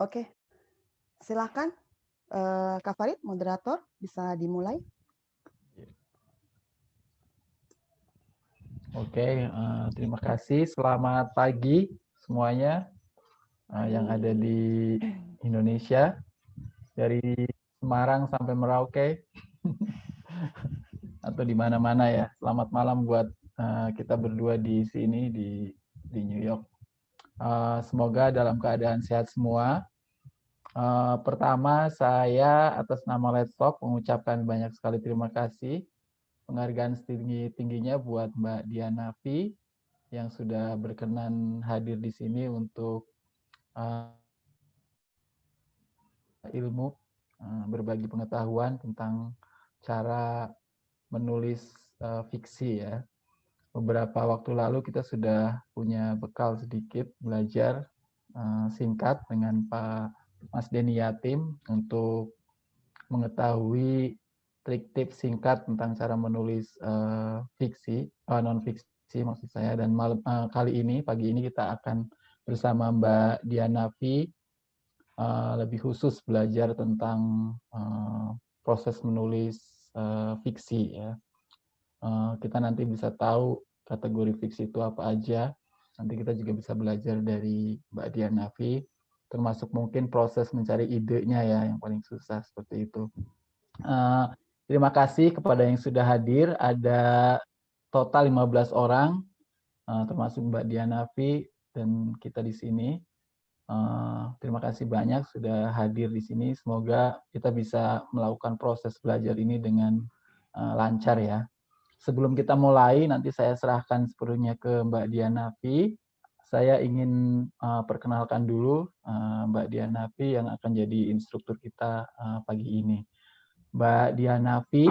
Oke, silakan Kak Farid, moderator, bisa dimulai. Oke, terima kasih. Selamat pagi semuanya yang ada di Indonesia, dari Semarang sampai Merauke atau di mana-mana ya. Selamat malam buat kita berdua di sini di New York. Semoga dalam keadaan sehat semua. Pertama, saya atas nama Let's Talk mengucapkan banyak sekali terima kasih, penghargaan setinggi-tingginya buat Mbak Diana V yang sudah berkenan hadir di sini untuk ilmu, berbagi pengetahuan tentang cara menulis fiksi ya. Beberapa waktu lalu kita sudah punya bekal sedikit belajar singkat dengan Pak Mas Denny Yatim untuk mengetahui trik tips singkat tentang cara menulis fiksi, non fiksi maksud saya. Dan kali ini, pagi ini kita akan bersama Mbak Diana V lebih khusus belajar tentang proses menulis fiksi ya. Kita nanti bisa tahu kategori fiksi itu apa aja. Nanti kita juga bisa belajar dari Mbak Diana V, termasuk mungkin proses mencari idenya ya yang paling susah seperti itu. Terima kasih kepada yang sudah hadir. Ada total 15 orang, termasuk Mbak Diana V dan kita di sini. Terima kasih banyak sudah hadir di sini. Semoga kita bisa melakukan proses belajar ini dengan lancar ya. Sebelum kita mulai, nanti saya serahkan sepenuhnya ke Mbak Diana V. Saya ingin perkenalkan dulu Mbak Diana V yang akan jadi instruktur kita pagi ini. Mbak Diana V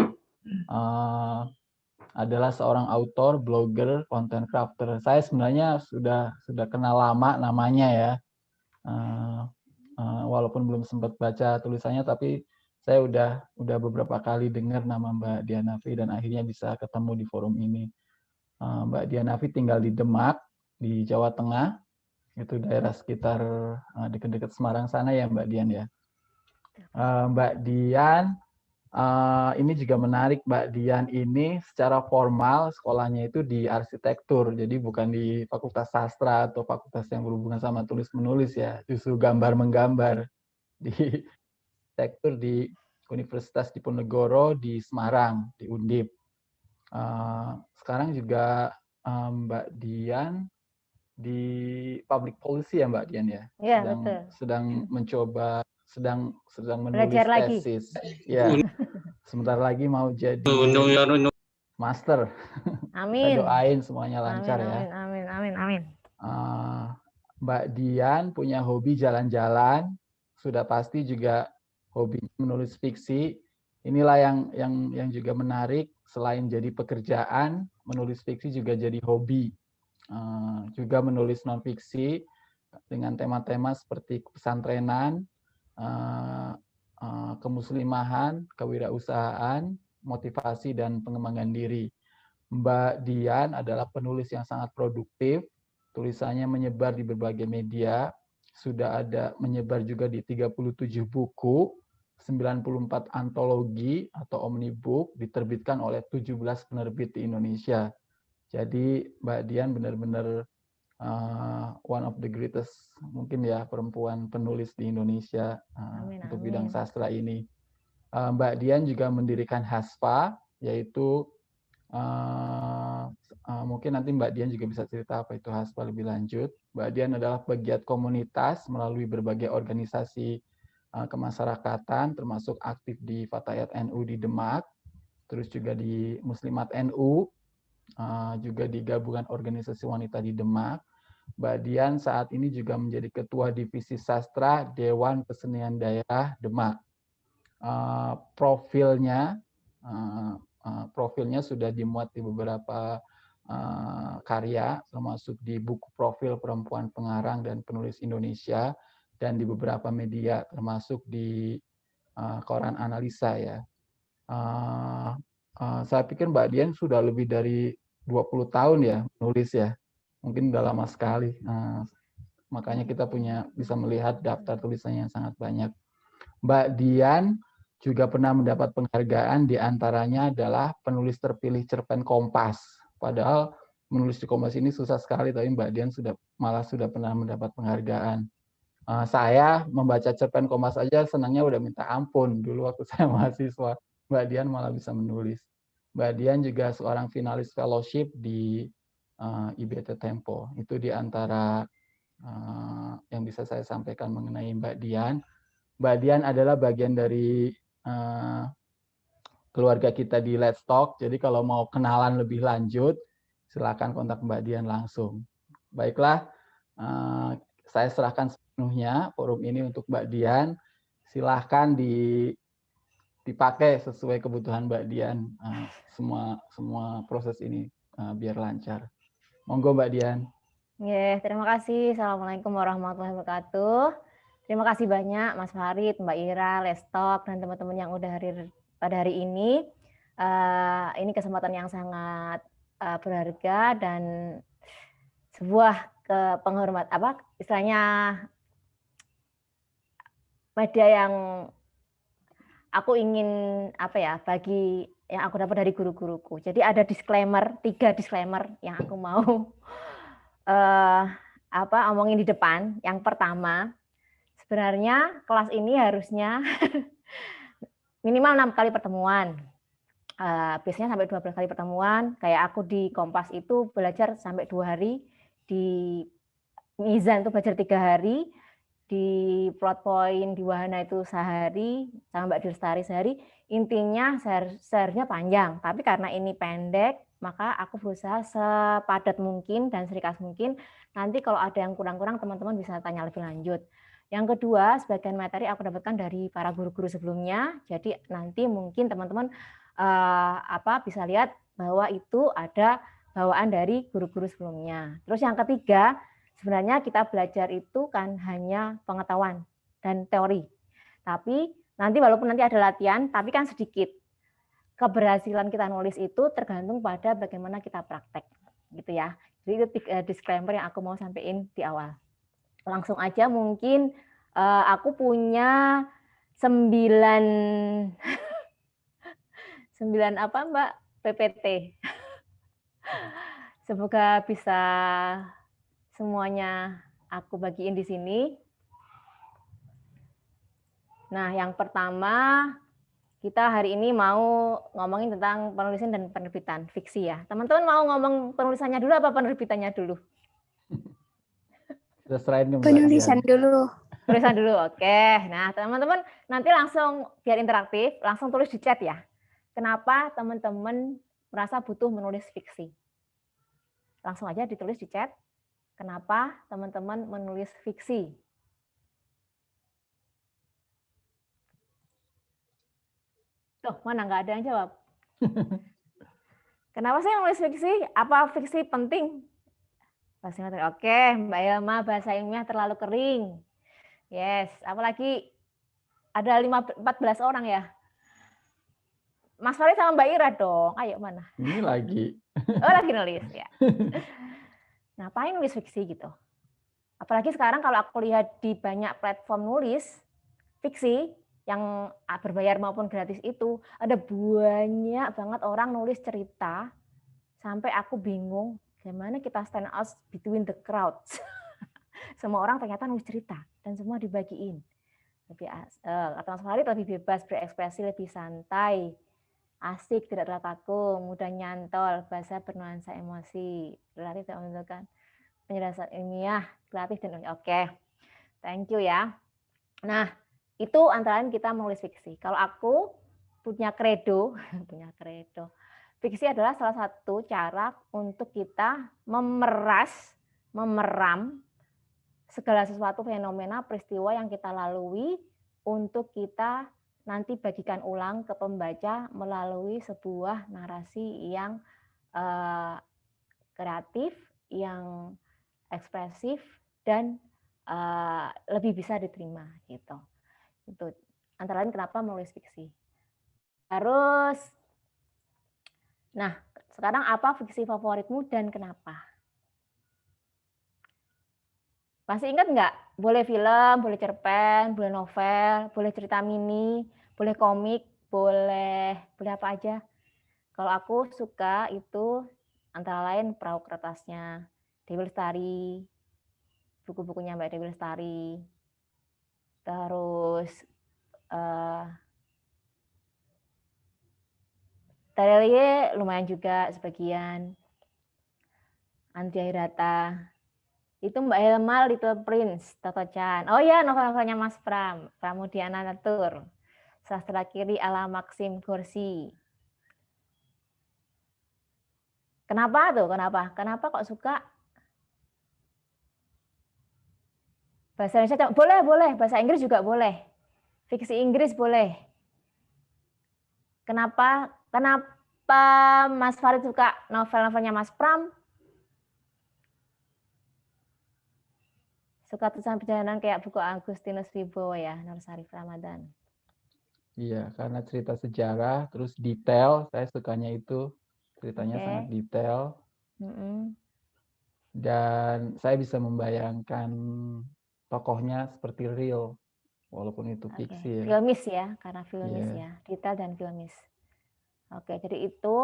adalah seorang autor, blogger, content crafter. Saya sebenarnya sudah kenal lama namanya ya. Walaupun belum sempat baca tulisannya, tapi saya udah beberapa kali dengar nama Mbak Diana V dan akhirnya bisa ketemu di forum ini. Mbak Diana V tinggal di Demak, di Jawa Tengah, itu daerah sekitar dekat-dekat Semarang sana ya Mbak Dian ya. Mbak Dian, ini juga menarik, Mbak Dian ini secara formal sekolahnya itu di arsitektur, jadi bukan di fakultas sastra atau fakultas yang berhubungan sama tulis-menulis ya, justru gambar-menggambar di arsitektur di Universitas Diponegoro di Semarang, di Undip. Sekarang juga Mbak Dian di public policy ya Mbak Dian ya, sedang mencoba, sedang menulis tesis ya. Sebentar lagi mau jadi master. Kita doain semuanya lancar ya. Amin. Mbak Dian punya hobi jalan-jalan, sudah pasti juga hobi menulis fiksi. Inilah yang juga menarik, selain jadi pekerjaan, menulis fiksi juga jadi hobi. Juga menulis non fiksi dengan tema-tema seperti pesantrenan, kemuslimahan, kewirausahaan, motivasi, dan pengembangan diri. Mbak Dian adalah penulis yang sangat produktif, tulisannya menyebar di berbagai media, sudah ada menyebar juga di 37 buku, 94 antologi atau omnibook diterbitkan oleh 17 penerbit di Indonesia. Jadi Mbak Dian benar-benar one of the greatest mungkin ya perempuan penulis di Indonesia untuk bidang sastra ini. Mbak Dian juga mendirikan HASPA, yaitu mungkin nanti Mbak Dian juga bisa cerita apa itu HASPA lebih lanjut. Mbak Dian adalah pegiat komunitas melalui berbagai organisasi kemasyarakatan, termasuk aktif di Fatayat NU di Demak, terus juga di Muslimat NU, juga di gabungan organisasi wanita di Demak. Mbak Dian saat ini juga menjadi Ketua Divisi Sastra Dewan Kesenian Daerah Demak. Profilnya sudah dimuat di beberapa karya, termasuk di buku profil perempuan pengarang dan penulis Indonesia, dan di beberapa media, termasuk di koran analisa ya. Saya pikir Mbak Dian sudah lebih dari 20 tahun ya menulis ya, mungkin udah lama sekali. Makanya kita bisa melihat daftar tulisannya yang sangat banyak. Mbak Dian juga pernah mendapat penghargaan, diantaranya adalah penulis terpilih cerpen Kompas. Padahal menulis di Kompas ini susah sekali, tapi Mbak Dian malah sudah pernah mendapat penghargaan. Saya membaca cerpen Kompas aja senangnya udah minta ampun dulu waktu saya mahasiswa. Mbak Dian malah bisa menulis. Mbak Dian juga seorang finalis fellowship di IBT Tempo. Itu di antara yang bisa saya sampaikan mengenai Mbak Dian. Mbak Dian adalah bagian dari keluarga kita di Let's Talk. Jadi kalau mau kenalan lebih lanjut, silakan kontak Mbak Dian langsung. Baiklah, saya serahkan sepenuhnya forum ini untuk Mbak Dian. Silahkan dipakai sesuai kebutuhan Mbak Dian. Semua proses ini biar lancar. Monggo Mbak Dian. Terima kasih. Assalamualaikum warahmatullahi wabarakatuh. Terima kasih banyak Mas Farid, Mbak Ira, Let's Talk, dan teman-teman yang udah hadir pada hari ini. Ini kesempatan yang sangat berharga dan sebuah penghormat istilahnya media yang aku ingin bagi yang aku dapat dari guru-guruku. Jadi ada 3 disclaimer yang aku mau omongin di depan. Yang pertama, sebenarnya kelas ini harusnya minimal 6 kali pertemuan. Biasanya sampai 12 kali pertemuan. Kayak aku di Kompas itu belajar sampai 2 hari, di Mizan itu belajar 3 hari, di Plot Point di Wahana itu sehari, sama Mbak Dirstari sehari. Intinya seharusnya panjang, tapi karena ini pendek, maka aku berusaha sepadat mungkin dan seringkas mungkin. Nanti kalau ada yang kurang-kurang, teman-teman bisa tanya lebih lanjut. Yang kedua, sebagian materi aku dapatkan dari para guru-guru sebelumnya. Jadi nanti mungkin teman-teman bisa lihat bahwa itu ada bawaan dari guru-guru sebelumnya. Terus yang ketiga, sebenarnya kita belajar itu kan hanya pengetahuan dan teori. Tapi nanti walaupun nanti ada latihan, tapi kan sedikit. Keberhasilan kita nulis itu tergantung pada bagaimana kita praktek, gitu ya. Jadi itu disclaimer yang aku mau sampaikan di awal. Langsung aja mungkin aku punya 9 Mbak PPT. Semoga bisa semuanya aku bagiin di sini. Nah, yang pertama kita hari ini mau ngomongin tentang penulisan dan penerbitan fiksi ya. Teman-teman mau ngomong penulisannya dulu apa penerbitannya dulu? Penulisan dulu. Penulisan dulu, oke. Nah, teman-teman nanti langsung biar interaktif, langsung tulis di chat ya. Kenapa teman-teman merasa butuh menulis fiksi? Langsung aja ditulis di chat. Kenapa teman-teman menulis fiksi? Tuh, mana nggak ada yang jawab. Kenapa saya menulis fiksi? Apa fiksi penting? Oke, Mbak Ilma, bahasa ilmiah terlalu kering. Yes, apalagi ada 14 orang ya. Mas Farid sama Mbak Ira dong. Ayo mana? Ini lagi. Oh, lagi nulis ya. Ngapain nulis fiksi gitu? Apalagi sekarang kalau aku lihat di banyak platform nulis fiksi yang berbayar maupun gratis itu, ada banyak banget orang nulis cerita sampai aku bingung gimana kita stand out between the crowds. Semua orang ternyata nulis cerita dan semua dibagiin. Lebih kata Mas Farid lebih bebas berekspresi, lebih santai, asik, tidak terlalu kaku, mudah nyantol, bahasa bernuansa emosi, relatif dan menunjukkan penjelasan ilmiah, kreatif dan oke. Thank you ya. Nah, itu antara lain kita menulis fiksi. Kalau aku punya kredo, fiksi adalah salah satu cara untuk kita memeram segala sesuatu fenomena, peristiwa yang kita lalui untuk kita nanti bagikan ulang ke pembaca melalui sebuah narasi yang kreatif, yang ekspresif, dan lebih bisa diterima gitu. Itu antara lain kenapa menulis fiksi. Terus, nah sekarang apa fiksi favoritmu dan kenapa? Masih ingat nggak? Boleh film, boleh cerpen, boleh novel, boleh cerita mini, boleh komik, boleh apa aja. Kalau aku suka itu antara lain Perahu Kertasnya Dewi Lestari, buku-bukunya Mbak Dewi Lestari. Terus Terelie lumayan juga sebagian. Andrea Hirata. Itu Mbak Helma, Little Prince, Toto Chan. Oh ya, novel-novelnya Mas Pram, Pramudiana Natur, Sastra Kiri ala Maxim Gorsi. Kenapa tuh? Kenapa kok suka? Bahasa Indonesia boleh, bahasa Inggris juga boleh. Fiksi Inggris boleh. Kenapa Mas Farid suka novel-novelnya Mas Pram? Suka tulisan perjalanan kayak buku Agustinus Wibowo ya, Nur Sarif Ramadan. Iya, karena cerita sejarah, terus detail, saya sukanya itu. Ceritanya sangat detail. Dan saya bisa membayangkan tokohnya seperti real, walaupun itu fiksi. Filmis ya, karena filmis ya, detail dan filmis. Oke, jadi itu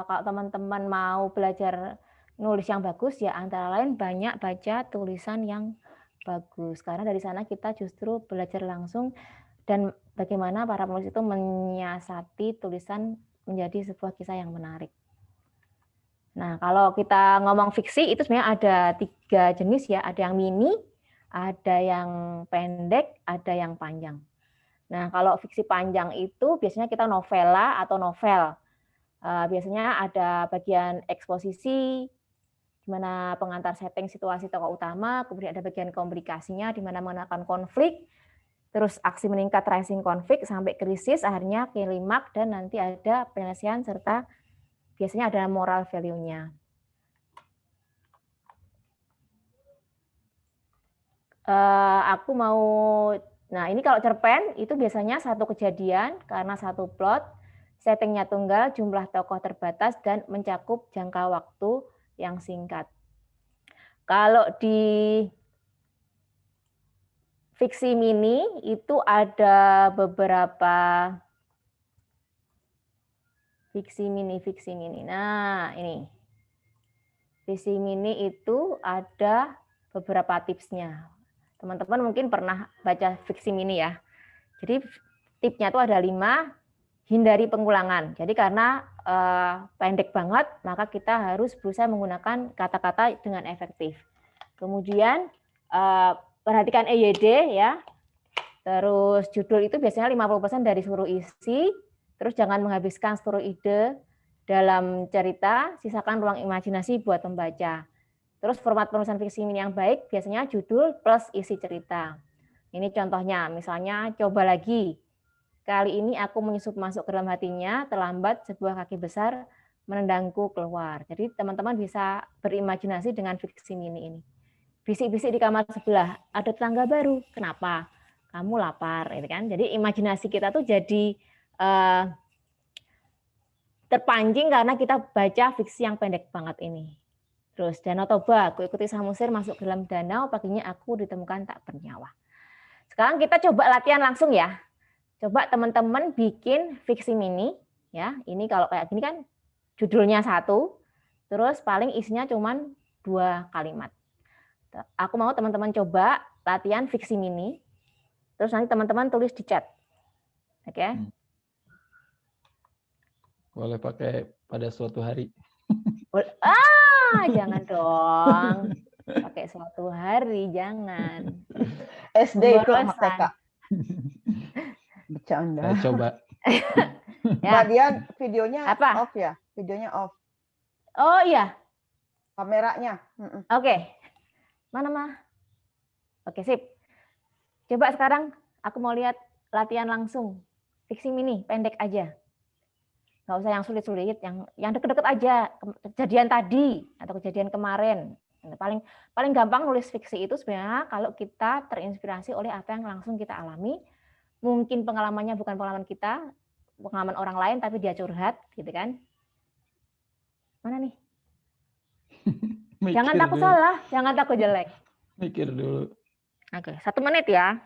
kalau teman-teman mau belajar nulis yang bagus ya antara lain banyak baca tulisan yang bagus. Karena dari sana kita justru belajar langsung dan bagaimana para penulis itu menyiasati tulisan menjadi sebuah kisah yang menarik. Nah, kalau kita ngomong fiksi itu sebenarnya ada 3 jenis ya, ada yang mini, ada yang pendek, ada yang panjang. Nah, kalau fiksi panjang itu biasanya kita novela atau novel. Biasanya ada bagian eksposisi, di mana pengantar setting situasi tokoh utama, kemudian ada bagian komplikasinya, di mana mengenalkan konflik, terus aksi meningkat rising konflik sampai krisis, akhirnya klimaks, dan nanti ada penyelesaian serta biasanya ada moral value-nya. Nah ini kalau cerpen itu biasanya satu kejadian karena satu plot, settingnya tunggal, jumlah tokoh terbatas, dan mencakup jangka waktu yang singkat. Kalau di fiksi mini itu ada beberapa fiksi mini. Nah ini fiksi mini itu ada beberapa tipsnya. Teman-teman mungkin pernah baca fiksi mini ya. Jadi tipsnya itu ada 5. Hindari pengulangan. Jadi karena pendek banget, maka kita harus berusaha menggunakan kata-kata dengan efektif. Kemudian perhatikan EYD ya. Terus judul itu biasanya 50% dari seluruh isi. Terus jangan menghabiskan seluruh ide dalam cerita, sisakan ruang imajinasi buat pembaca. Terus format penulisan fiksi mini yang baik biasanya judul plus isi cerita. Ini contohnya, misalnya coba lagi. Kali ini aku menyusup masuk ke dalam hatinya, terlambat sebuah kaki besar menendangku keluar. Jadi teman-teman bisa berimajinasi dengan fiksi mini ini. Bisik-bisik di kamar sebelah, ada tetangga baru. Kenapa? Kamu lapar, gitu kan? Jadi imajinasi kita tuh jadi terpancing karena kita baca fiksi yang pendek banget ini. Terus Danau Toba, aku ikuti Samosir masuk ke dalam danau, paginya aku ditemukan tak bernyawa. Sekarang kita coba latihan langsung ya. Coba teman-teman bikin fiksi mini ya. Ini kalau kayak gini kan judulnya 1, terus paling isinya cuma 2 kalimat. Aku mau teman-teman coba latihan fiksi mini. Terus nanti teman-teman tulis di chat. Oke? Boleh pakai pada suatu hari. Jangan dong. Pakai suatu hari, jangan. SD itu TK. Bercanda. Saya coba. Mbak Dian, videonya apa? off ya? Videonya off. Oh iya. Kameranya. Oke. Mana? Oke, sip. Coba sekarang aku mau lihat latihan langsung. Fiksi mini, pendek aja. Nggak usah yang sulit-sulit, yang deket-deket aja. Kejadian tadi atau kejadian kemarin. Paling gampang nulis fiksi itu sebenarnya kalau kita terinspirasi oleh apa yang langsung kita alami. Mungkin pengalamannya bukan pengalaman kita, pengalaman orang lain, tapi dia curhat, gitu kan? Mana nih? Jangan takut salah, jangan takut jelek. Mikir dulu. Oke, 1 menit ya.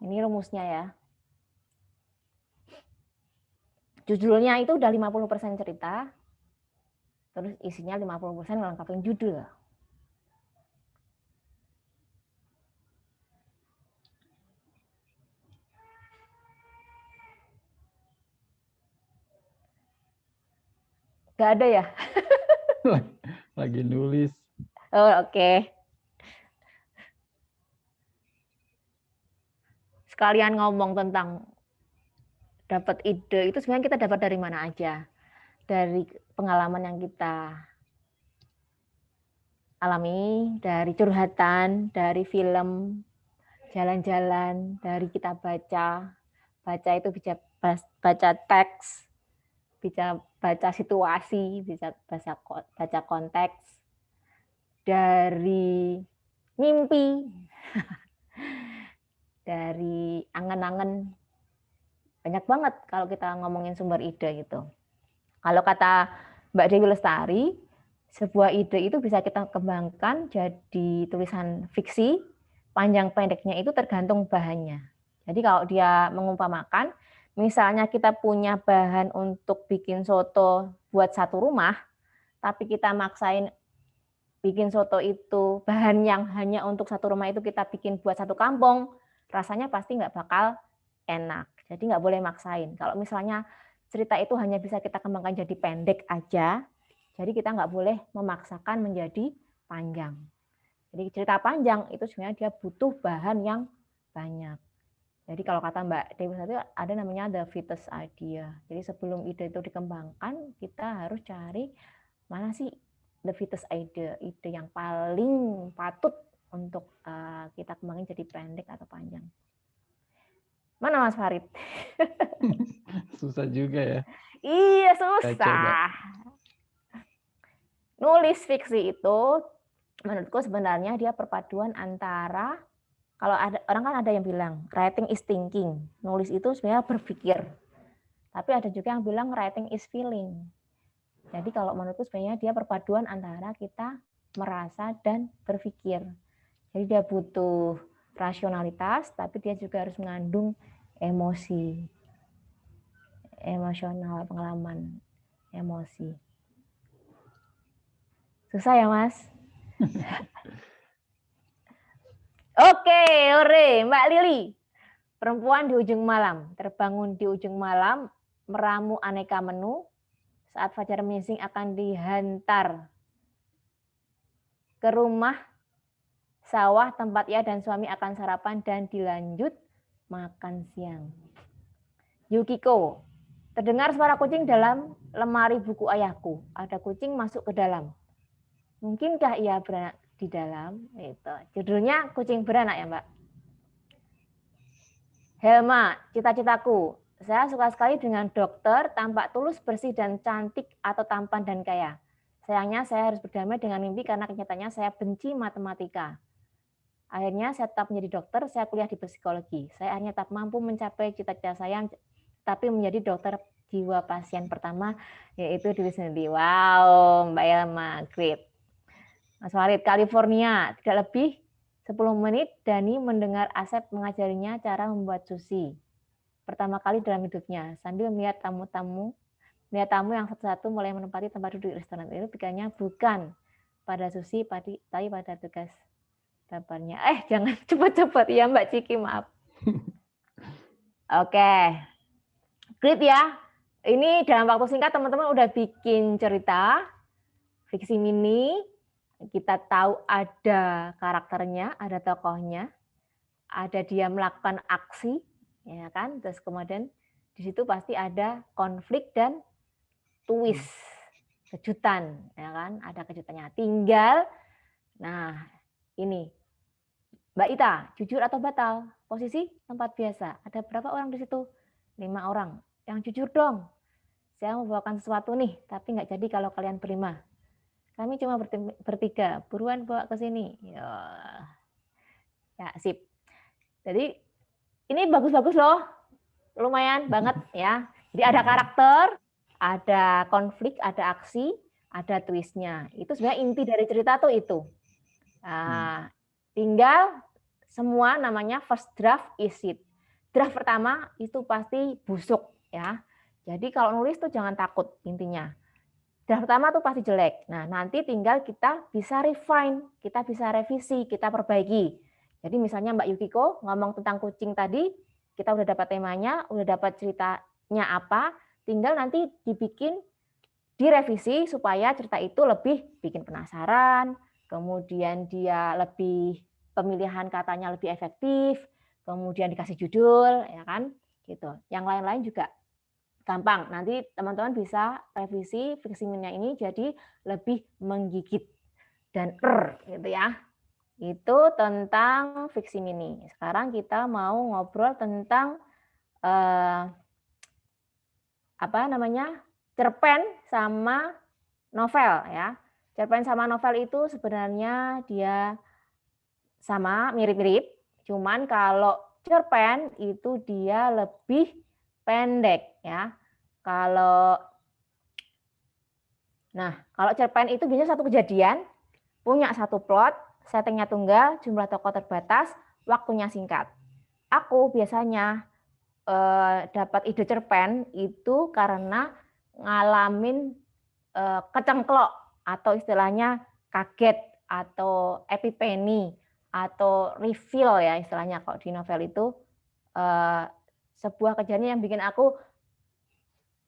Ini rumusnya ya. Judulnya itu udah 50% cerita, terus isinya 50% ngelengkapin judul. Gak ada ya? Lagi nulis. Oh, oke. Sekalian ngomong tentang dapat ide, itu sebenarnya kita dapat dari mana aja. Dari pengalaman yang kita alami, dari curhatan, dari film, jalan-jalan, dari kita baca. Baca itu bisa baca teks, bisa baca situasi, bisa baca konteks, dari mimpi, dari angan-angan. Banyak banget kalau kita ngomongin sumber ide gitu. Kalau kata Mbak Dewi Lestari, sebuah ide itu bisa kita kembangkan jadi tulisan fiksi, panjang pendeknya itu tergantung bahannya. Jadi kalau dia mengumpamakan, misalnya kita punya bahan untuk bikin soto buat 1 rumah, tapi kita maksain bikin soto itu bahan yang hanya untuk 1 rumah itu kita bikin buat 1 kampung, rasanya pasti nggak bakal enak. Jadi nggak boleh maksain. Kalau misalnya cerita itu hanya bisa kita kembangkan jadi pendek aja, jadi kita nggak boleh memaksakan menjadi panjang. Jadi cerita panjang itu sebenarnya dia butuh bahan yang banyak. Jadi kalau kata Mbak Dewi tadi ada namanya the fittest idea. Jadi sebelum ide itu dikembangkan, kita harus cari mana sih the fittest idea, ide yang paling patut untuk kita kembangin jadi pendek atau panjang. Mana Mas Farid? Susah juga ya. Iya, Saya coba. susah. Nulis fiksi itu menurutku sebenarnya dia perpaduan antara, kalau ada orang kan ada yang bilang writing is thinking, nulis itu sebenarnya berpikir. Tapi ada juga yang bilang writing is feeling. Jadi kalau menurutku sebenarnya dia perpaduan antara kita merasa dan berpikir. Jadi dia butuh rasionalitas, tapi dia juga harus mengandung emosi, emosional, pengalaman, emosi. Susah ya, Mas? Oke, ore, Mbak Lili. Perempuan di ujung malam, terbangun di ujung malam, meramu aneka menu. Saat fajar menyingsing akan dihantar ke rumah sawah tempat ia dan suami akan sarapan dan dilanjut makan siang. Yukiko, terdengar suara kucing dalam lemari buku ayahku. Ada kucing masuk ke dalam. Mungkinkah ia beranak di dalam? Itu judulnya Kucing Beranak ya, Mbak. Helma, cita-citaku. Saya suka sekali dengan dokter, tampak tulus, bersih, dan cantik atau tampan dan kaya. Sayangnya saya harus berdamai dengan mimpi karena kenyataannya saya benci matematika. Akhirnya saya tetap menjadi dokter, saya kuliah di psikologi. Saya akhirnya tetap mampu mencapai cita-cita saya, tapi menjadi dokter jiwa pasien pertama, yaitu diri sendiri. Wow, Mbak Elma, great. Mas Farid, California, tidak lebih 10 menit, Dani mendengar Asep mengajarinya cara membuat sushi. Pertama kali dalam hidupnya, sambil melihat tamu yang satu-satu mulai menempati tempat duduk di restoran itu, pikirannya bukan pada sushi, tapi pada tugas bapaknya. Jangan cepat-cepat ya Mbak Ciki, maaf. Oke, great ya. Ini dalam waktu singkat teman-teman udah bikin cerita, fiksi mini, kita tahu ada karakternya, ada tokohnya, ada dia melakukan aksi, ya kan? Terus kemudian di situ pasti ada konflik dan twist, kejutan, ya kan? Ada kejutannya. Tinggal, nah ini Mbak Ita, jujur atau batal? Posisi tempat biasa. Ada berapa orang di situ? 5 orang. Yang jujur dong. Saya membawakan sesuatu nih, tapi nggak jadi kalau kalian berlima. Kami cuma bertiga. Buruan bawa ke sini. Ya, sip. Jadi ini bagus-bagus loh. Lumayan banget ya. Jadi ada karakter, ada konflik, ada aksi, ada twistnya. Itu sebenarnya inti dari cerita tuh itu. Nah, tinggal semua namanya first draft is it. Draft pertama itu pasti busuk ya. Jadi kalau nulis tuh jangan takut intinya. Draft pertama tuh pasti jelek. Nah, nanti tinggal kita bisa refine, kita bisa revisi, kita perbaiki. Jadi misalnya Mbak Yukiko ngomong tentang kucing tadi, kita udah dapat temanya, udah dapat ceritanya apa, tinggal nanti dibikin, direvisi supaya cerita itu lebih bikin penasaran, kemudian dia lebih pemilihan katanya lebih efektif, kemudian dikasih judul, ya kan, gitu. Yang lain-lain juga gampang. Nanti teman-teman bisa revisi fiksi mini ini jadi lebih menggigit dan gitu ya. Itu tentang fiksi mini. Sekarang kita mau ngobrol tentang cerpen sama novel ya. Cerpen sama novel itu sebenarnya dia sama, mirip-mirip. Cuman kalau cerpen itu dia lebih pendek ya. Kalau cerpen itu biasanya satu kejadian, punya satu plot, settingnya tunggal, jumlah tokoh terbatas, waktunya singkat. Aku biasanya dapat ide cerpen itu karena ngalamin kecengklok atau istilahnya kaget atau epiphany atau reveal ya istilahnya kalau di novel itu sebuah kejadian yang bikin aku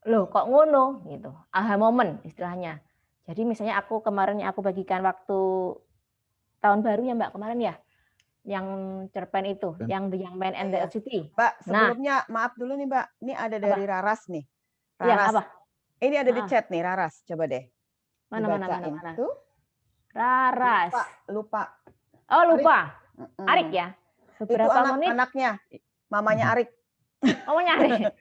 loh kok ngono gitu, aha moment istilahnya. Jadi misalnya aku kemarin aku bagikan waktu tahun baru ya Mbak kemarin ya, yang cerpen itu, yang The Young Man and the City. Mbak, sebelumnya maaf dulu nih Mbak, ini ada dari Raras nih. Iya, Raras. apa? Ini ada di chat nih Raras, coba deh. Mana. Tuh. Raras. Lupa. Oh lupa. Arik ya. Beberapa itu anaknya, mamanya Arik. Mamanya Arik.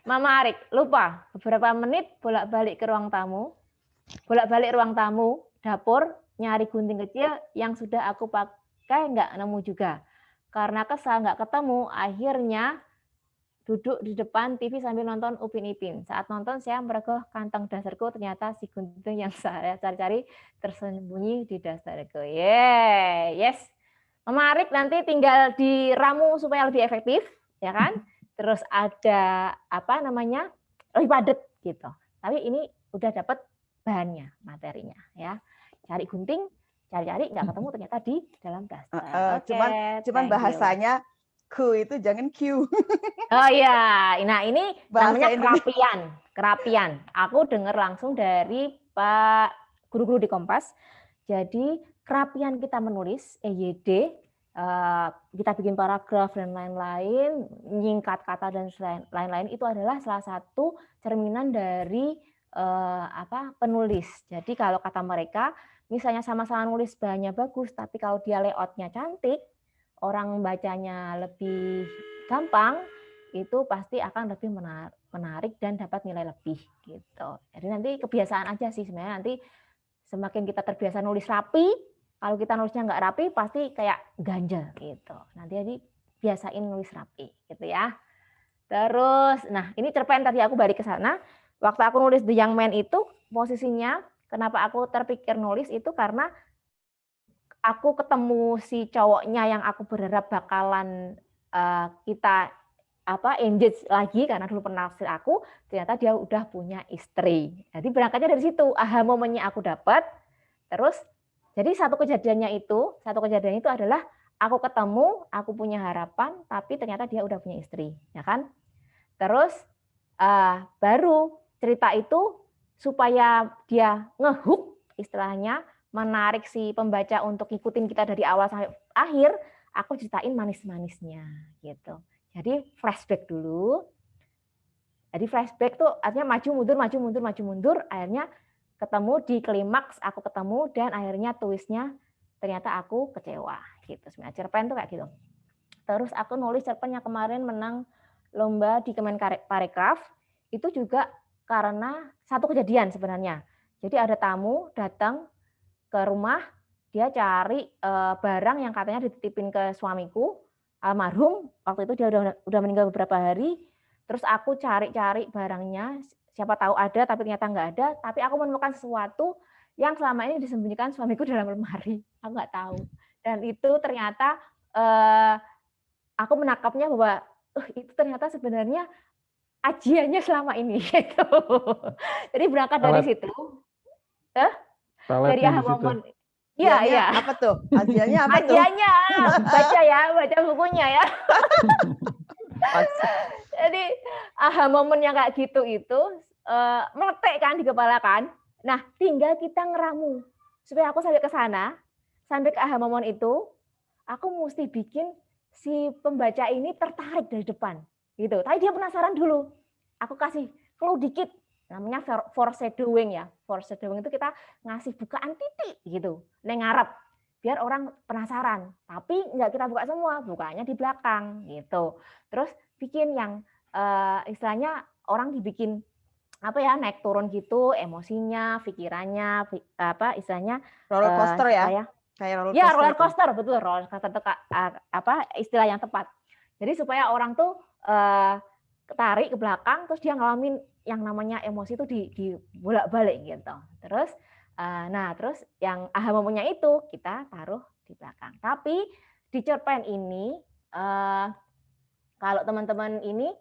Mama Arik, lupa. Beberapa menit bolak-balik ke ruang tamu. Bolak-balik ruang tamu, dapur, nyari gunting kecil yang sudah aku pakai nggak nemu juga. Karena kesal nggak ketemu, akhirnya duduk di depan TV sambil nonton Upin Ipin. Saat nonton saya merogoh kantong dasarku, ternyata si gunting yang saya cari-cari tersembunyi di dasarku. Yes. Mama Arik nanti tinggal diramu supaya lebih efektif, ya kan? Terus ada lebih padat gitu. Tapi ini udah dapat bahannya, materinya, ya. Cari gunting, cari-cari nggak ketemu, ternyata di dalam daster. Cuman bahasanya Q itu jangan Q. Oh iya, nah ini Bahasa namanya kerapian. Aku dengar langsung dari Pak guru-guru di Kompas. Jadi kerapian kita menulis, EYD, kita bikin paragraf dan lain-lain, nyingkat kata dan lain-lain itu adalah salah satu cerminan dari penulis. Jadi kalau kata mereka, misalnya sama-sama nulis bahannya bagus, tapi kalau dia layoutnya cantik, orang bacanya lebih gampang, itu pasti akan lebih menarik dan dapat nilai lebih gitu. Jadi nanti kebiasaan aja sih sebenarnya, nanti semakin kita terbiasa nulis rapi, kalau kita nulisnya nggak rapi pasti kayak ganjel gitu. Nanti jadi biasain nulis rapi gitu ya. Terus, nah ini cerpen tadi aku balik ke sana. Waktu aku nulis The Young Man itu posisinya, kenapa aku terpikir nulis itu karena aku ketemu si cowoknya yang aku berharap bakalan kita engage lagi karena dulu pernah naksir aku, ternyata dia udah punya istri. Jadi berangkatnya dari situ, aha momennya aku dapat. Terus jadi satu kejadian itu adalah aku ketemu, aku punya harapan, tapi ternyata dia udah punya istri, ya kan? Terus baru cerita itu supaya dia ngehook istilahnya, menarik si pembaca untuk ngikutin kita dari awal sampai akhir, aku ceritain manis-manisnya gitu. Jadi flashback dulu. Jadi flashback tuh artinya maju mundur, akhirnya ketemu di klimaks, aku ketemu dan akhirnya twistnya ternyata aku kecewa gitu. Sebenarnya cerpen tuh kayak gitu. Terus aku nulis cerpen yang kemarin menang lomba di Kemenparekraf, itu juga karena satu kejadian sebenarnya. Jadi ada tamu datang ke rumah, dia cari barang yang katanya dititipin ke suamiku almarhum. Waktu itu dia udah meninggal beberapa hari. Terus aku cari-cari barangnya, siapa tahu ada tapi ternyata nggak ada. Tapi aku menemukan sesuatu yang selama ini disembunyikan suamiku dalam lemari. Aku nggak tahu. Dan itu ternyata aku menangkapnya bahwa itu ternyata sebenarnya ajiannya selama ini. Gitu. Jadi berangkat dari situ. Dari aha momen. Iya. Apa tuh? Ajiannya apa tuh? Ajiannya baca bukunya ya. Jadi aha momen yang kayak gitu itu meletek kan di kepala kan. Nah, tinggal kita ngeramu supaya aku sampai ke sana, sampai ke aha momen itu, aku mesti bikin si pembaca ini tertarik dari depan, gitu. Tapi dia penasaran dulu. Aku kasih clue dikit, namanya foreshadowing ya. Foreshadowing itu kita ngasih bukaan titik gitu, neng ngarep, biar orang penasaran. Tapi nggak kita buka semua, bukanya di belakang gitu. Terus bikin yang istilahnya orang dibikin apa ya, naik turun gitu emosinya, pikirannya, apa istilahnya roller coaster ya. Kayak roller coaster. Ya, roller coaster, betul, roller coaster itu apa istilah yang tepat. Jadi supaya orang tuh tarik ke belakang, terus dia ngalamin yang namanya emosi itu di bolak-balik gitu. Terus terus yang aha momennya itu kita taruh di belakang. Tapi di cerpen ini kalau teman-teman ini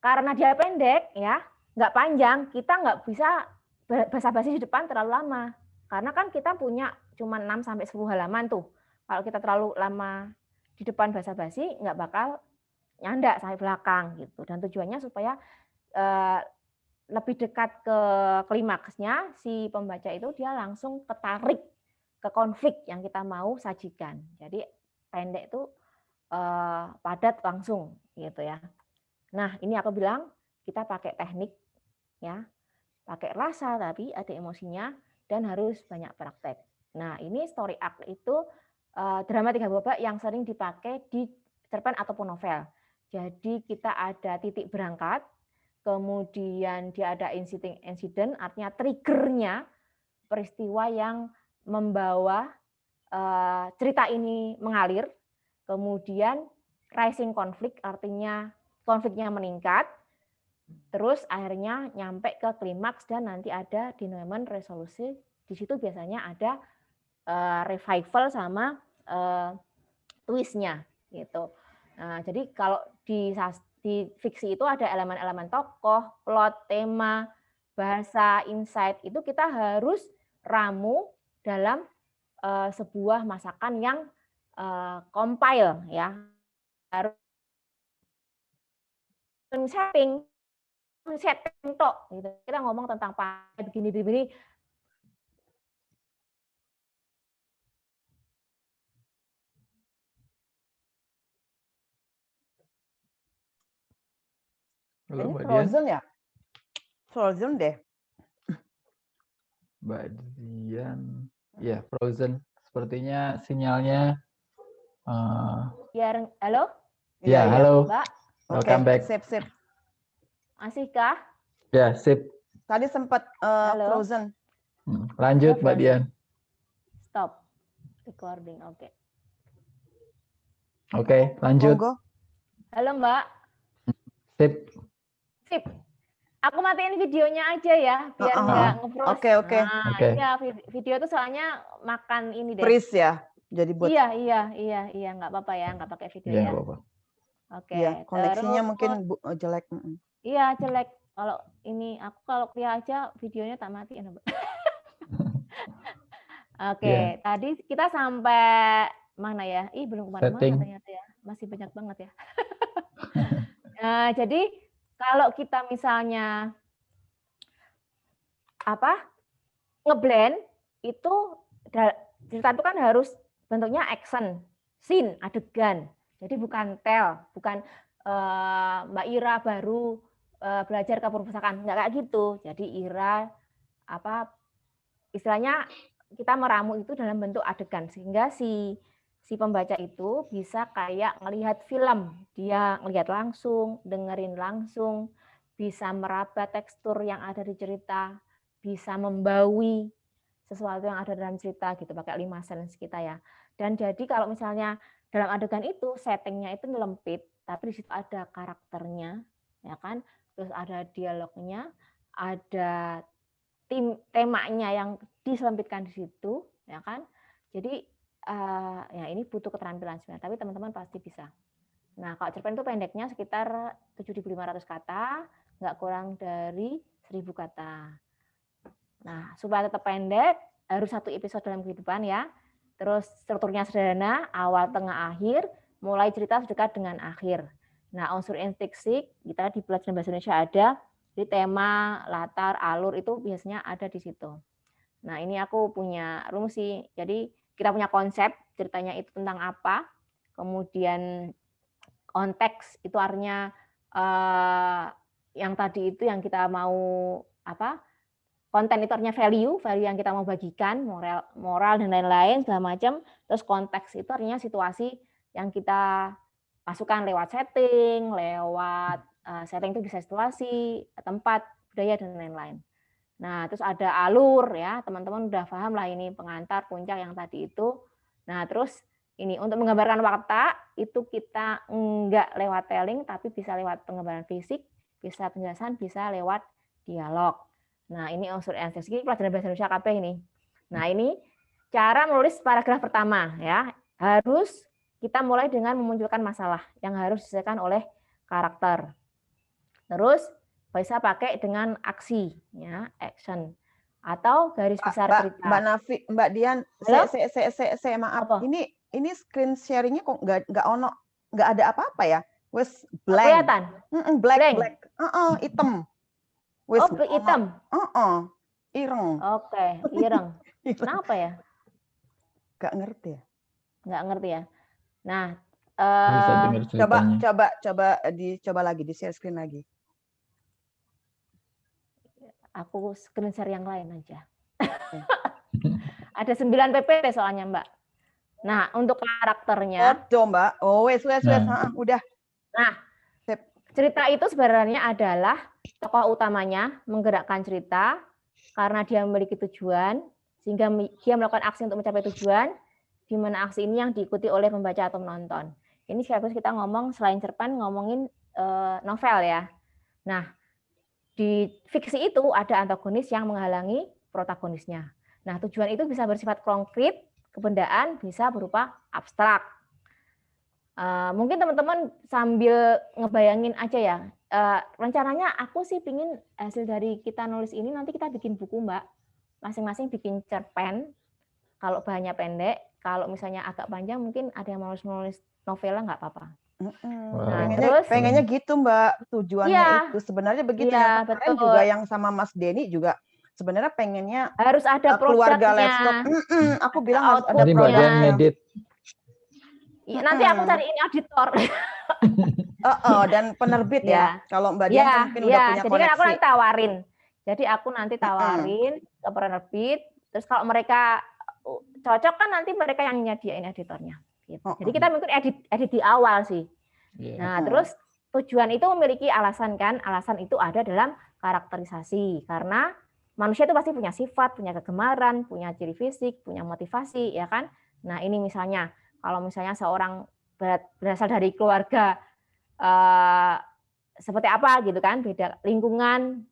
karena dia pendek ya, nggak panjang, kita nggak bisa basa-basi di depan terlalu lama. Karena kan kita punya cuma 6 sampai 10 halaman tuh. Kalau kita terlalu lama di depan basa-basi nggak bakal nyandak sampai belakang gitu. Dan tujuannya supaya lebih dekat ke klimaksnya, si pembaca itu dia langsung ketarik ke konflik yang kita mau sajikan. Jadi pendek itu padat langsung gitu ya. Nah, ini aku bilang kita pakai teknik ya, pakai rasa tapi ada emosinya dan harus banyak praktek. Nah, ini story arc itu drama 3 babak yang sering dipakai di cerpen ataupun novel. Jadi kita ada titik berangkat, kemudian dia ada insiden, artinya triggernya peristiwa yang membawa cerita ini mengalir, kemudian rising konflik artinya konfliknya meningkat, terus akhirnya nyampe ke klimaks dan nanti ada denouement resolusi. Di situ biasanya ada revival sama twistnya gitu. Nah, jadi kalau di fiksi itu ada elemen-elemen tokoh, plot, tema, bahasa, insight itu kita harus ramu dalam sebuah masakan yang compile ya, harus setting tok gitu. Kita ngomong tentang begini. Halo, ini Mbak Frozen Dian. ya? Frozen deh. Mbak Dian. Ya, Frozen. Sepertinya sinyalnya. Ya, halo? Ya, halo. Mbak. Welcome back. Sip. Masihkah? Ya, sip. Tadi sempat Frozen. Lanjut, Ya, Mbak Dian. Stop recording, oke. Oke, lanjut. Monggo. Halo, Mbak. Sip. Aku matiin videonya aja ya, biar nggak nge-froze. Oke. Iya, video itu soalnya makan ini deh. Freeze ya. Jadi buat Iya, nggak apa-apa ya, nggak pakai video ya. Apa-apa. Oke. Ya, koneksinya mungkin jelek. Iya, jelek. Kalau ini aku kalau kuliah aja videonya tak matiin, Mbak. Oke, tadi kita sampai mana ya? Belum kemana-mana ternyata ya. Masih banyak banget ya. Jadi kalau kita misalnya ngeblend itu cerita itu kan harus bentuknya action, scene, adegan. Jadi bukan bukan Mbak Ira baru belajar ke perpustakaan, nggak kayak gitu. Jadi Ira istilahnya kita meramu itu dalam bentuk adegan sehingga si pembaca itu bisa kayak ngelihat film, dia ngelihat langsung, dengerin langsung, bisa meraba tekstur yang ada di cerita, bisa membawi sesuatu yang ada dalam cerita gitu, pakai 5 sense kita ya. Dan jadi kalau misalnya dalam adegan itu settingnya itu nyelempit, tapi di situ ada karakternya, ya kan, terus ada dialognya, ada temanya yang diselempitkan di situ, ya kan. Jadi ya ini butuh keterampilan sebenarnya, tapi teman-teman pasti bisa. Nah, kalau cerpen itu pendeknya sekitar 7.500 kata, nggak kurang dari 1.000 kata. Nah, supaya tetap pendek, harus 1 episode dalam kehidupan ya. Terus strukturnya sederhana, awal, tengah, akhir, mulai cerita sedekat dengan akhir. Nah, unsur intrinsik, kita di pelajaran bahasa Indonesia ada, jadi tema, latar, alur itu biasanya ada di situ. Nah, ini aku punya rumus sih. Jadi, kita punya konsep, ceritanya itu tentang apa, kemudian konteks itu artinya yang tadi itu yang kita mau konten itu artinya value yang kita mau bagikan, moral dan lain-lain segala macam. Terus konteks itu artinya situasi yang kita masukkan lewat setting, setting itu bisa situasi, tempat, budaya dan lain-lain. Nah, terus ada alur ya, teman-teman udah paham lah ini pengantar, puncak yang tadi itu. Nah, terus ini untuk menggambarkan fakta itu kita enggak lewat telling, tapi bisa lewat penggambaran fisik, bisa penjelasan, bisa lewat dialog. Nah, ini unsur intrinsik pelajaran bahasa Indonesia KB ini. Nah, ini cara menulis paragraf pertama ya. Harus kita mulai dengan memunculkan masalah yang harus diselesaikan oleh karakter. Terus bisa pakai dengan aksi ya, action atau garis besar cerita. Mbak Nafi, Mbak Dian, saya maaf. Apa? Ini screen sharingnya kok nggak ada apa-apa ya? Wes blank. Kelihatan? Black. Hitam. Wes hitam. Ireng. Oke, ireng. Kenapa ya? Nggak ngerti ya. Nggak ngerti ya. Nah, Bisa dengar ceritanya. coba lagi di share screen lagi. Aku screen share yang lain aja. Ada 9 PPT soalnya, Mbak. Nah, untuk karakternya. Mbak. Wes. Udah. Nah, cerita itu sebenarnya adalah tokoh utamanya menggerakkan cerita karena dia memiliki tujuan, sehingga dia melakukan aksi untuk mencapai tujuan, di mana aksi ini yang diikuti oleh pembaca atau penonton. Ini sekaligus kita ngomong selain cerpen, ngomongin novel ya. Nah, di fiksi itu ada antagonis yang menghalangi protagonisnya. Nah, tujuan itu bisa bersifat konkret, kebendaan, bisa berupa abstrak. Mungkin teman-teman sambil ngebayangin aja ya. Rencananya aku sih pingin hasil dari kita nulis ini nanti kita bikin buku, Mbak. Masing-masing bikin cerpen. Kalau bahannya pendek, kalau misalnya agak panjang mungkin ada yang mau nulis novelnya nggak apa-apa. Nah, pengennya gitu Mbak, tujuannya itu sebenarnya begitu. Iya, yang kemarin juga yang sama Mas Denny juga sebenarnya pengennya harus ada keluarga laptop. Aku bilang harus ada bagian ngedit. Nanti aku cariin editor. Dan penerbit ya. Kalau Mbak Dian mungkin udah punya jadi koneksi. Kan aku nanti tawarin. Jadi aku nanti tawarin ke penerbit. Terus kalau mereka cocok kan nanti mereka yang nyediain editornya. Gitu. Jadi kita mungkin edit di awal sih. Nah, terus tujuan itu memiliki alasan kan? Alasan itu ada dalam karakterisasi. Karena manusia itu pasti punya sifat, punya kegemaran, punya ciri fisik, punya motivasi, ya kan? Nah, ini misalnya kalau misalnya seorang berasal dari keluarga seperti apa gitu kan, beda lingkungan,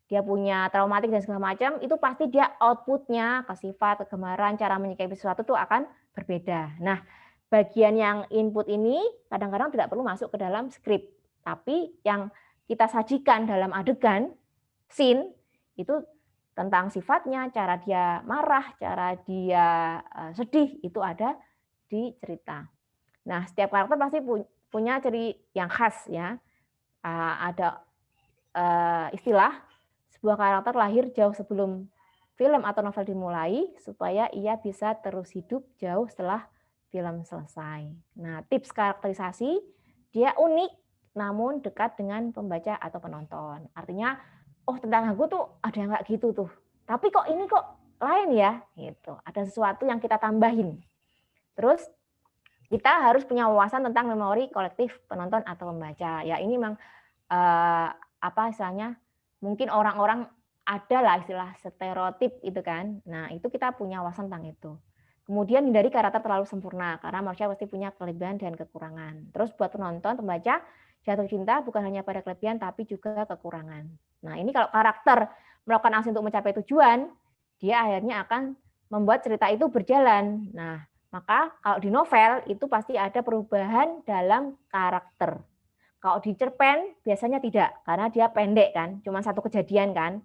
dia punya traumatik dan segala macam, itu pasti dia outputnya ke sifat, kegemaran, cara menyikapi sesuatu itu akan berbeda. Nah, bagian yang input ini kadang-kadang tidak perlu masuk ke dalam skrip, tapi yang kita sajikan dalam adegan, scene, itu tentang sifatnya, cara dia marah, cara dia sedih, itu ada di cerita. Nah, setiap karakter pasti punya ciri yang khas ya. Ada istilah sebuah karakter lahir jauh sebelum film atau novel dimulai supaya ia bisa terus hidup jauh setelah film selesai. Nah, tips karakterisasi dia unik namun dekat dengan pembaca atau penonton. Artinya, oh tentang aku tuh ada yang nggak gitu tuh. Tapi kok ini kok lain ya, gitu. Ada sesuatu yang kita tambahin. Terus kita harus punya wawasan tentang memori kolektif penonton atau pembaca. Ya ini memang apa istilahnya? Mungkin orang-orang ada lah istilah stereotip itu kan. Nah, itu kita punya wawasan tentang itu. Kemudian hindari karakter terlalu sempurna, karena manusia pasti punya kelebihan dan kekurangan. Terus buat penonton, pembaca, jatuh cinta bukan hanya pada kelebihan, tapi juga kekurangan. Nah, ini kalau karakter melakukan aksi untuk mencapai tujuan, dia akhirnya akan membuat cerita itu berjalan. Nah, maka kalau di novel, itu pasti ada perubahan dalam karakter. Kalau di cerpen, biasanya tidak, karena dia pendek kan, cuma satu kejadian kan.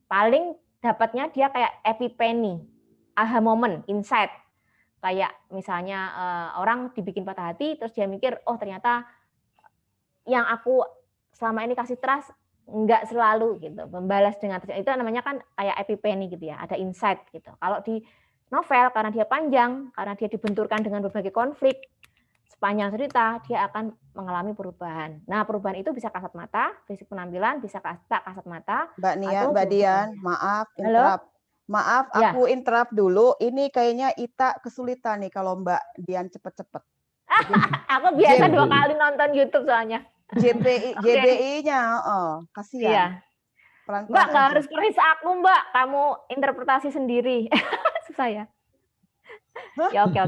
Paling dapatnya dia kayak epiphany, aha moment, insight. Kayak misalnya orang dibikin patah hati, terus dia mikir, oh ternyata yang aku selama ini kasih trust nggak selalu gitu, membalas dengan itu namanya kan kayak epiphany gitu ya, ada insight gitu. Kalau di novel karena dia panjang, karena dia dibenturkan dengan berbagai konflik, sepanjang cerita dia akan mengalami perubahan. Nah, perubahan itu bisa kasat mata, fisik penampilan, bisa tak kasat mata. Mbak Dian, maaf, interrupt. Maaf, Ya. aku interrupt dulu. Ini kayaknya Ita kesulitan nih kalau Mbak Dian cepet-cepet. Aku biasa 2 kali nonton YouTube soalnya. JBI-nya, kasihan. Iya. Pelan-pelan Mbak, nggak aja. harus persis aku, Mbak. Kamu interpretasi sendiri. Susah ya? Ya, oke.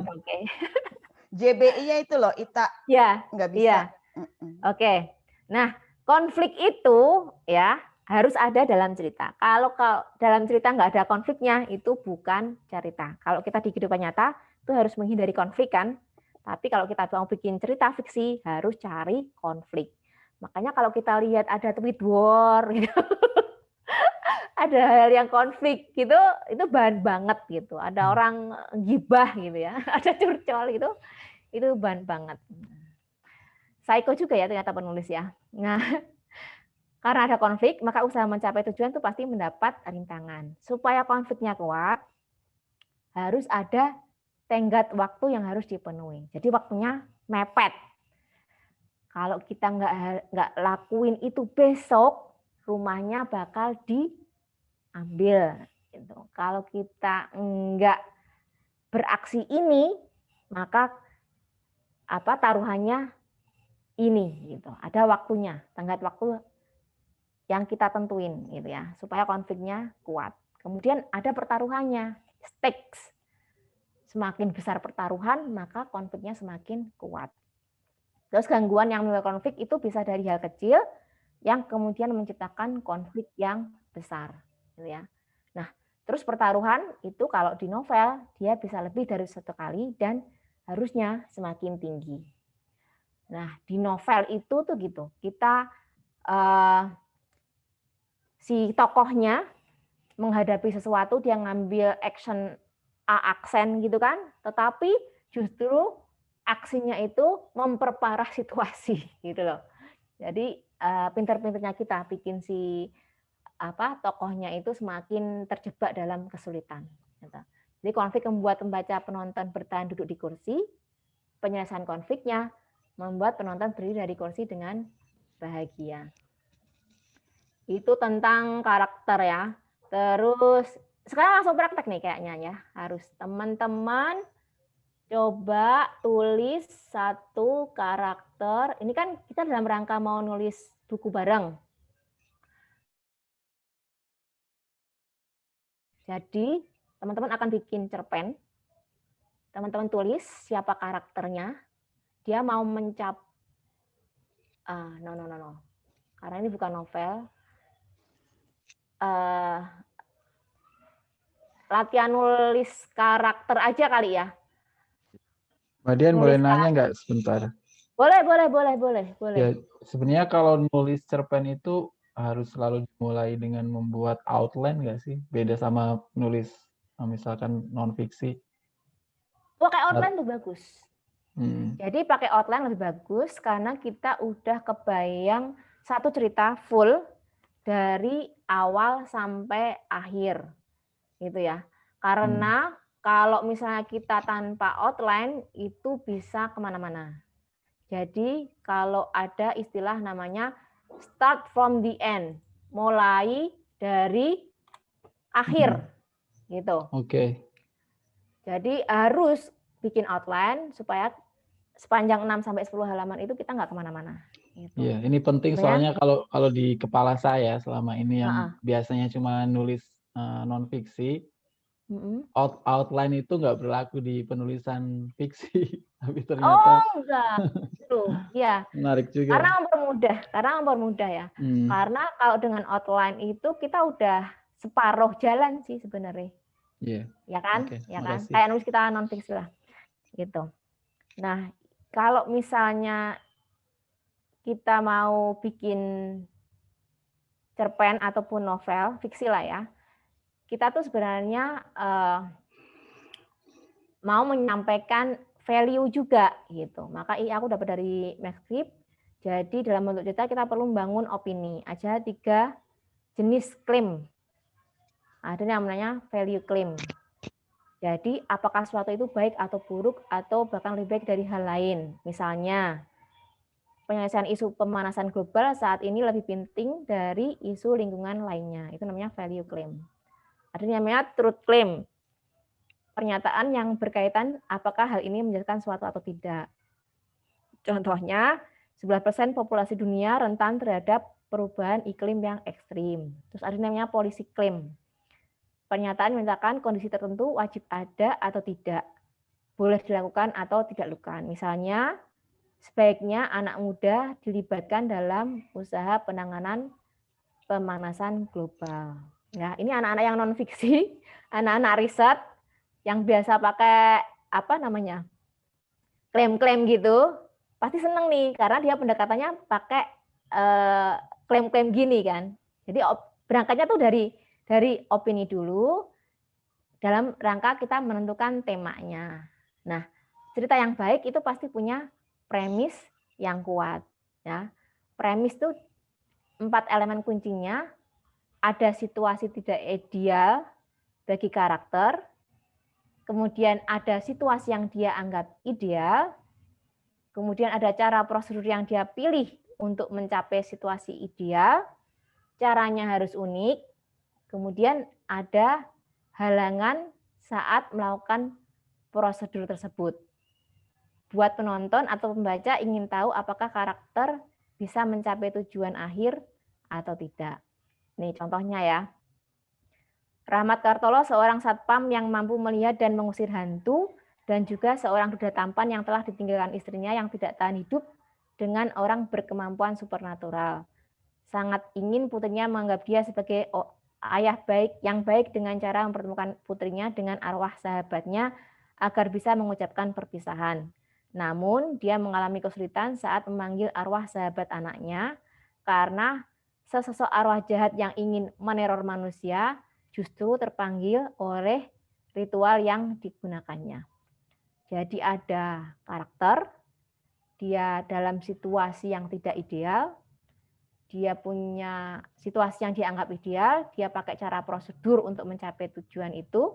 JBI-nya itu loh, Ita. Ya, Nggak bisa. iya. Oke. Nah, konflik itu ya harus ada dalam cerita. Kalau dalam cerita nggak ada konfliknya, itu bukan cerita. Kalau kita di kehidupan nyata, itu harus menghindari konflik kan. Tapi kalau kita mau bikin cerita fiksi, harus cari konflik. Makanya kalau kita lihat ada tweet war, gitu, ada hal yang konflik gitu, itu bahan banget gitu. Ada orang gibah gitu ya, ada curcol gitu, itu bahan banget. Psycho juga ya ternyata penulis ya. Nah, karena ada konflik, maka usaha mencapai tujuan itu pasti mendapat rintangan. Supaya konfliknya kuat, harus ada tenggat waktu yang harus dipenuhi. Jadi waktunya mepet. Kalau kita nggak lakuin itu besok, rumahnya bakal diambil. Gitu. Kalau kita nggak beraksi ini, maka taruhannya ini. Gitu. Ada waktunya, tenggat waktu yang kita tentuin gitu ya, supaya konfliknya kuat. Kemudian ada pertaruhannya, stakes. Semakin besar pertaruhan, maka konfliknya semakin kuat. Terus gangguan yang menimbulkan konflik itu bisa dari hal kecil yang kemudian menciptakan konflik yang besar, gitu ya. Nah, terus pertaruhan itu kalau di novel dia bisa lebih dari 1 kali dan harusnya semakin tinggi. Nah, di novel itu tuh gitu, kita si tokohnya menghadapi sesuatu dia ngambil action aksen gitu kan, tetapi justru aksinya itu memperparah situasi gitu loh. Jadi pintar-pintarnya kita bikin si tokohnya itu semakin terjebak dalam kesulitan. Gitu. Jadi konflik membuat pembaca penonton bertahan duduk di kursi, penyelesaian konfliknya membuat penonton berdiri dari kursi dengan bahagia. Itu tentang karakter ya. Terus sekarang langsung praktek nih kayaknya ya. Harus teman-teman coba tulis 1 karakter. Ini kan kita dalam rangka mau nulis buku bareng. Jadi teman-teman akan bikin cerpen. Teman-teman tulis siapa karakternya. Dia mau no. Karena ini bukan novel. Latihan nulis karakter aja kali ya. Mbak Dian boleh nanya nggak sebentar? Boleh. Ya, sebenarnya kalau nulis cerpen itu harus selalu dimulai dengan membuat outline nggak sih? Beda sama nulis misalkan non-fiksi. Pakai outline tuh bagus. Hmm. Jadi pakai outline lebih bagus karena kita udah kebayang satu cerita full dari awal sampai akhir. Gitu ya. Karena kalau misalnya kita tanpa outline itu bisa kemana-mana. Jadi kalau ada istilah namanya start from the end, mulai dari akhir, gitu. Oke. Jadi harus bikin outline supaya sepanjang 6 sampai 10 halaman itu kita nggak kemana-mana. Gitu. Iya, ini penting soalnya kalau di kepala saya selama ini yang biasanya cuma nulis non-fiksi, outline itu nggak berlaku di penulisan fiksi, tapi ternyata enggak. Tuh, ya. menarik juga. Karena mempermudah ya. Karena kalau dengan outline itu kita udah separuh jalan sih sebenarnya. Iya. Ya kan? Oke, Ya kan? makasih. Kayak nulis kita non-fiksi lah. Gitu. Nah, kalau misalnya kita mau bikin cerpen ataupun novel, fiksi lah ya, kita tuh sebenarnya mau menyampaikan value juga gitu. Maka aku dapat dari Maxscript. Jadi dalam bentuk cerita kita perlu membangun opini. Ada 3 jenis klaim. Ada yang namanya value claim. Jadi apakah sesuatu itu baik atau buruk atau bahkan lebih baik dari hal lain. Misalnya penyelesaian isu pemanasan global saat ini lebih penting dari isu lingkungan lainnya. Itu namanya value claim. Ada yang namanya truth claim. Pernyataan yang berkaitan apakah hal ini menjadikan suatu atau tidak. Contohnya, 11% populasi dunia rentan terhadap perubahan iklim yang ekstrim. Terus ada namanya policy claim. Pernyataan menyatakan kondisi tertentu wajib ada atau tidak, boleh dilakukan atau tidak dilakukan. Misalnya, sebaiknya anak muda dilibatkan dalam usaha penanganan pemanasan global. Ya, ini anak-anak yang non fiksi, anak-anak riset yang biasa pakai apa namanya klaim-klaim gitu, pasti seneng nih karena dia pendekatannya pakai klaim-klaim gini kan. Jadi berangkatnya tuh dari opini dulu dalam rangka kita menentukan temanya. Nah, cerita yang baik itu pasti punya premis yang kuat. Ya, premis tuh 4 elemen kuncinya. Ada situasi tidak ideal bagi karakter, kemudian ada situasi yang dia anggap ideal, kemudian ada cara prosedur yang dia pilih untuk mencapai situasi ideal, caranya harus unik, kemudian ada halangan saat melakukan prosedur tersebut. Buat penonton atau pembaca ingin tahu apakah karakter bisa mencapai tujuan akhir atau tidak. Nih contohnya ya. Rahmat Kartolo seorang satpam yang mampu melihat dan mengusir hantu, dan juga seorang duda tampan yang telah ditinggalkan istrinya yang tidak tahan hidup dengan orang berkemampuan supernatural. Sangat ingin putrinya menganggap dia sebagai ayah baik yang baik dengan cara mempertemukan putrinya dengan arwah sahabatnya agar bisa mengucapkan perpisahan. Namun dia mengalami kesulitan saat memanggil arwah sahabat anaknya karena sesosok arwah jahat yang ingin meneror manusia justru terpanggil oleh ritual yang digunakannya. Jadi ada karakter, dia dalam situasi yang tidak ideal, dia punya situasi yang dianggap ideal, dia pakai cara prosedur untuk mencapai tujuan itu,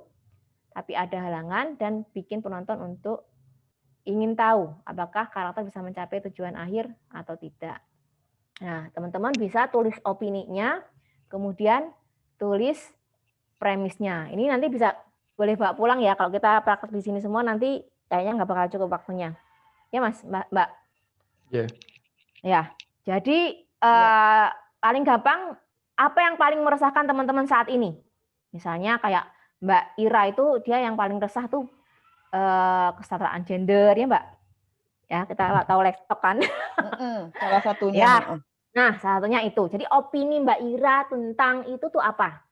tapi ada halangan dan bikin penonton untuk ingin tahu apakah karakter bisa mencapai tujuan akhir atau tidak. Nah, teman-teman bisa tulis opininya, kemudian tulis premisnya. Ini nanti bisa boleh bawa pulang ya, kalau kita praktek di sini semua nanti kayaknya nggak bakal cukup waktunya. Ya Mas, Mbak? Yeah. Ya, jadi paling gampang, apa yang paling meresahkan teman-teman saat ini? Misalnya kayak Mbak Ira itu dia yang paling resah tuh kesetaraan gender ya Mbak? Ya, kita tahu Lextalk kan? Salah satunya. Ya. Nah, salah satunya itu. Jadi opini Mbak Ira tentang itu tuh apa?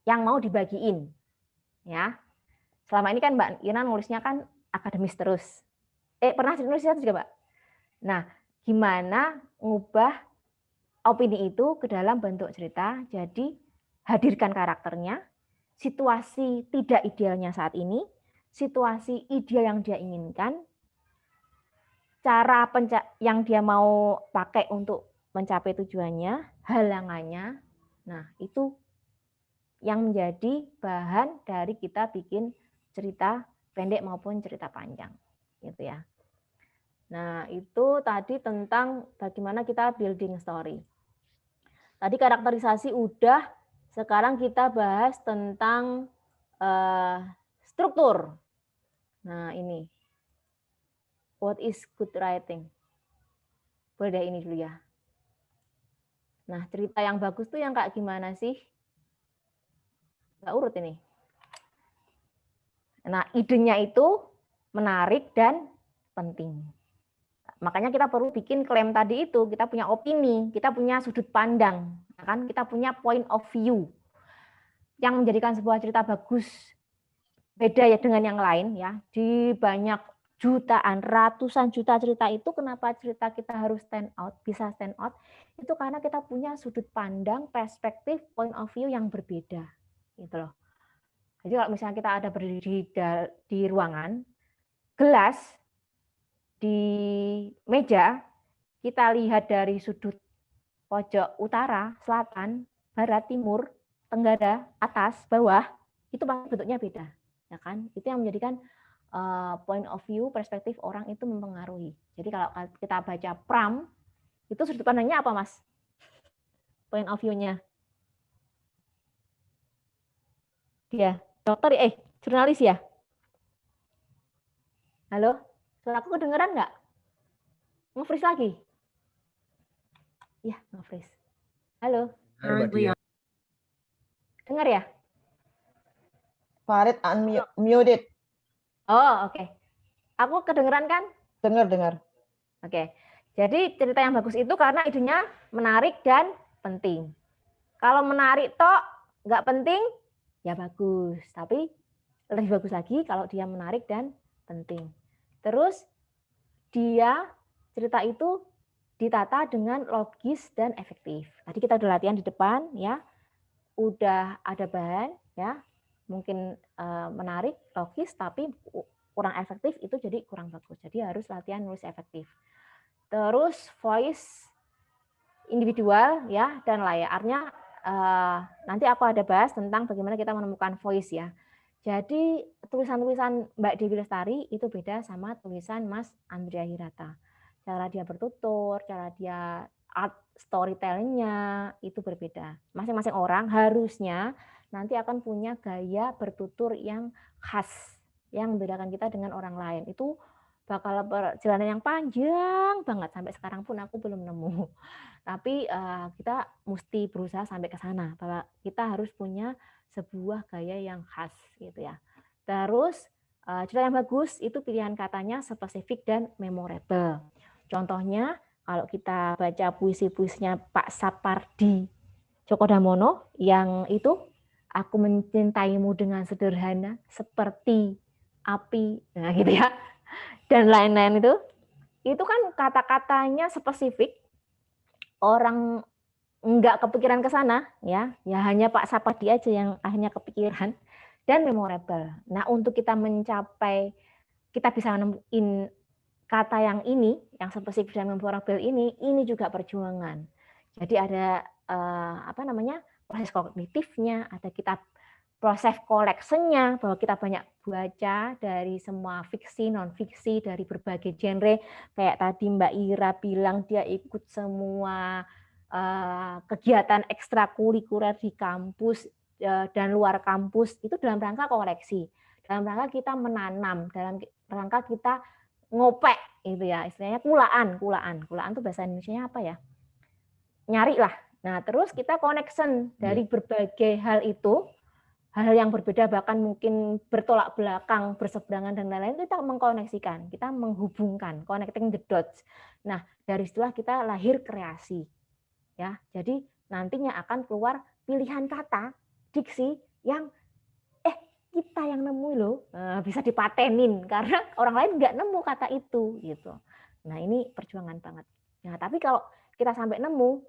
Yang mau dibagiin. Ya. Selama ini kan Mbak Ira nulisnya kan akademis terus. Pernah nulis juga, Mbak? Nah, gimana ngubah opini itu ke dalam bentuk cerita? Jadi hadirkan karakternya, situasi tidak idealnya saat ini, situasi ideal yang dia inginkan, cara yang dia mau pakai untuk mencapai tujuannya, halangannya. Nah, itu yang menjadi bahan dari kita bikin cerita pendek maupun cerita panjang. Gitu ya. Nah, itu tadi tentang bagaimana kita building story. Tadi karakterisasi udah, sekarang kita bahas tentang struktur. Nah, ini. What is good writing? Boleh deh ini dulu ya. Nah, cerita yang bagus tuh yang kayak gimana sih? Nggak urut ini. Nah, idenya itu menarik dan penting. Makanya kita perlu bikin klaim tadi itu, kita punya opini, kita punya sudut pandang, kan? Kita punya point of view yang menjadikan sebuah cerita bagus beda ya dengan yang lain ya. Di banyak jutaan, ratusan juta cerita itu kenapa cerita kita harus stand out, bisa stand out? Itu karena kita punya sudut pandang, perspektif, point of view yang berbeda. Gitu loh. Jadi kalau misalnya kita ada berdiri di ruangan, gelas di meja, kita lihat dari sudut pojok utara, selatan, barat, timur, tenggara, atas, bawah, itu pasti bentuknya beda, ya kan? Itu yang menjadikan point of view, perspektif orang itu mempengaruhi. Jadi kalau kita baca Pram, itu sudut pandangnya apa, Mas? Point of view-nya. Dia dokter, jurnalis ya? Halo? Suara aku kedengeran nggak? Nge-freeze lagi? Ya, nge-freeze. Halo? Dengar ya? Farid unmuted. Oh, oke. Aku kedengeran kan? Dengar. Oke. Jadi cerita yang bagus itu karena idenya menarik dan penting. Kalau menarik tok nggak penting, ya bagus. Tapi lebih bagus lagi kalau dia menarik dan penting. Terus dia cerita itu ditata dengan logis dan efektif. Tadi kita udah latihan di depan ya. Udah ada bahan ya. Mungkin menarik, logis tapi kurang efektif itu jadi kurang bagus. Jadi harus latihan nulis efektif. Terus voice individual ya dan layarnya nanti aku ada bahas tentang bagaimana kita menemukan voice ya. Jadi tulisan-tulisan Mbak Dewi Lestari itu beda sama tulisan Mas Andrea Hirata. Cara dia bertutur, cara dia art storytelling-nya itu berbeda. Masing-masing orang harusnya nanti akan punya gaya bertutur yang khas, yang membedakan kita dengan orang lain. Itu bakal perjalanan yang panjang banget, sampai sekarang pun aku belum nemu. Tapi kita mesti berusaha sampai ke sana, bahwa kita harus punya sebuah gaya yang khas gitu ya. Terus cerita yang bagus itu pilihan katanya spesifik dan memorable. Contohnya kalau kita baca puisi-puisinya Pak Sapardi Djoko Damono yang itu aku mencintaimu dengan sederhana seperti api, nah gitu ya. Dan lain-lain itu kan kata-katanya spesifik, orang nggak kepikiran ke sana ya hanya Pak Sapardi aja yang akhirnya kepikiran, dan memorable. Nah untuk kita mencapai kita bisa nemuin kata yang ini yang spesifik dan memorable ini juga perjuangan. Jadi ada proses kognitifnya, ada kita proses collection-nya, bahwa kita banyak baca dari semua fiksi, non-fiksi, dari berbagai genre. Kayak tadi Mbak Ira bilang dia ikut semua kegiatan ekstrakurikuler di kampus dan luar kampus, itu dalam rangka koleksi, dalam rangka kita menanam, dalam rangka kita ngopek, gitu ya, istilahnya kulaan itu bahasa Indonesianya apa ya? Nyari lah. Nah, terus kita connection dari berbagai hal itu, hal yang berbeda, bahkan mungkin bertolak belakang, berseberangan dan lain-lain, kita mengkoneksikan, kita menghubungkan, connecting the dots. Nah, dari situlah kita lahir kreasi. Ya, jadi nantinya akan keluar pilihan kata, diksi yang kita yang nemu loh, bisa dipatenin karena orang lain nggak nemu kata itu gitu. Nah, ini perjuangan banget. Nah, tapi kalau kita sampai nemu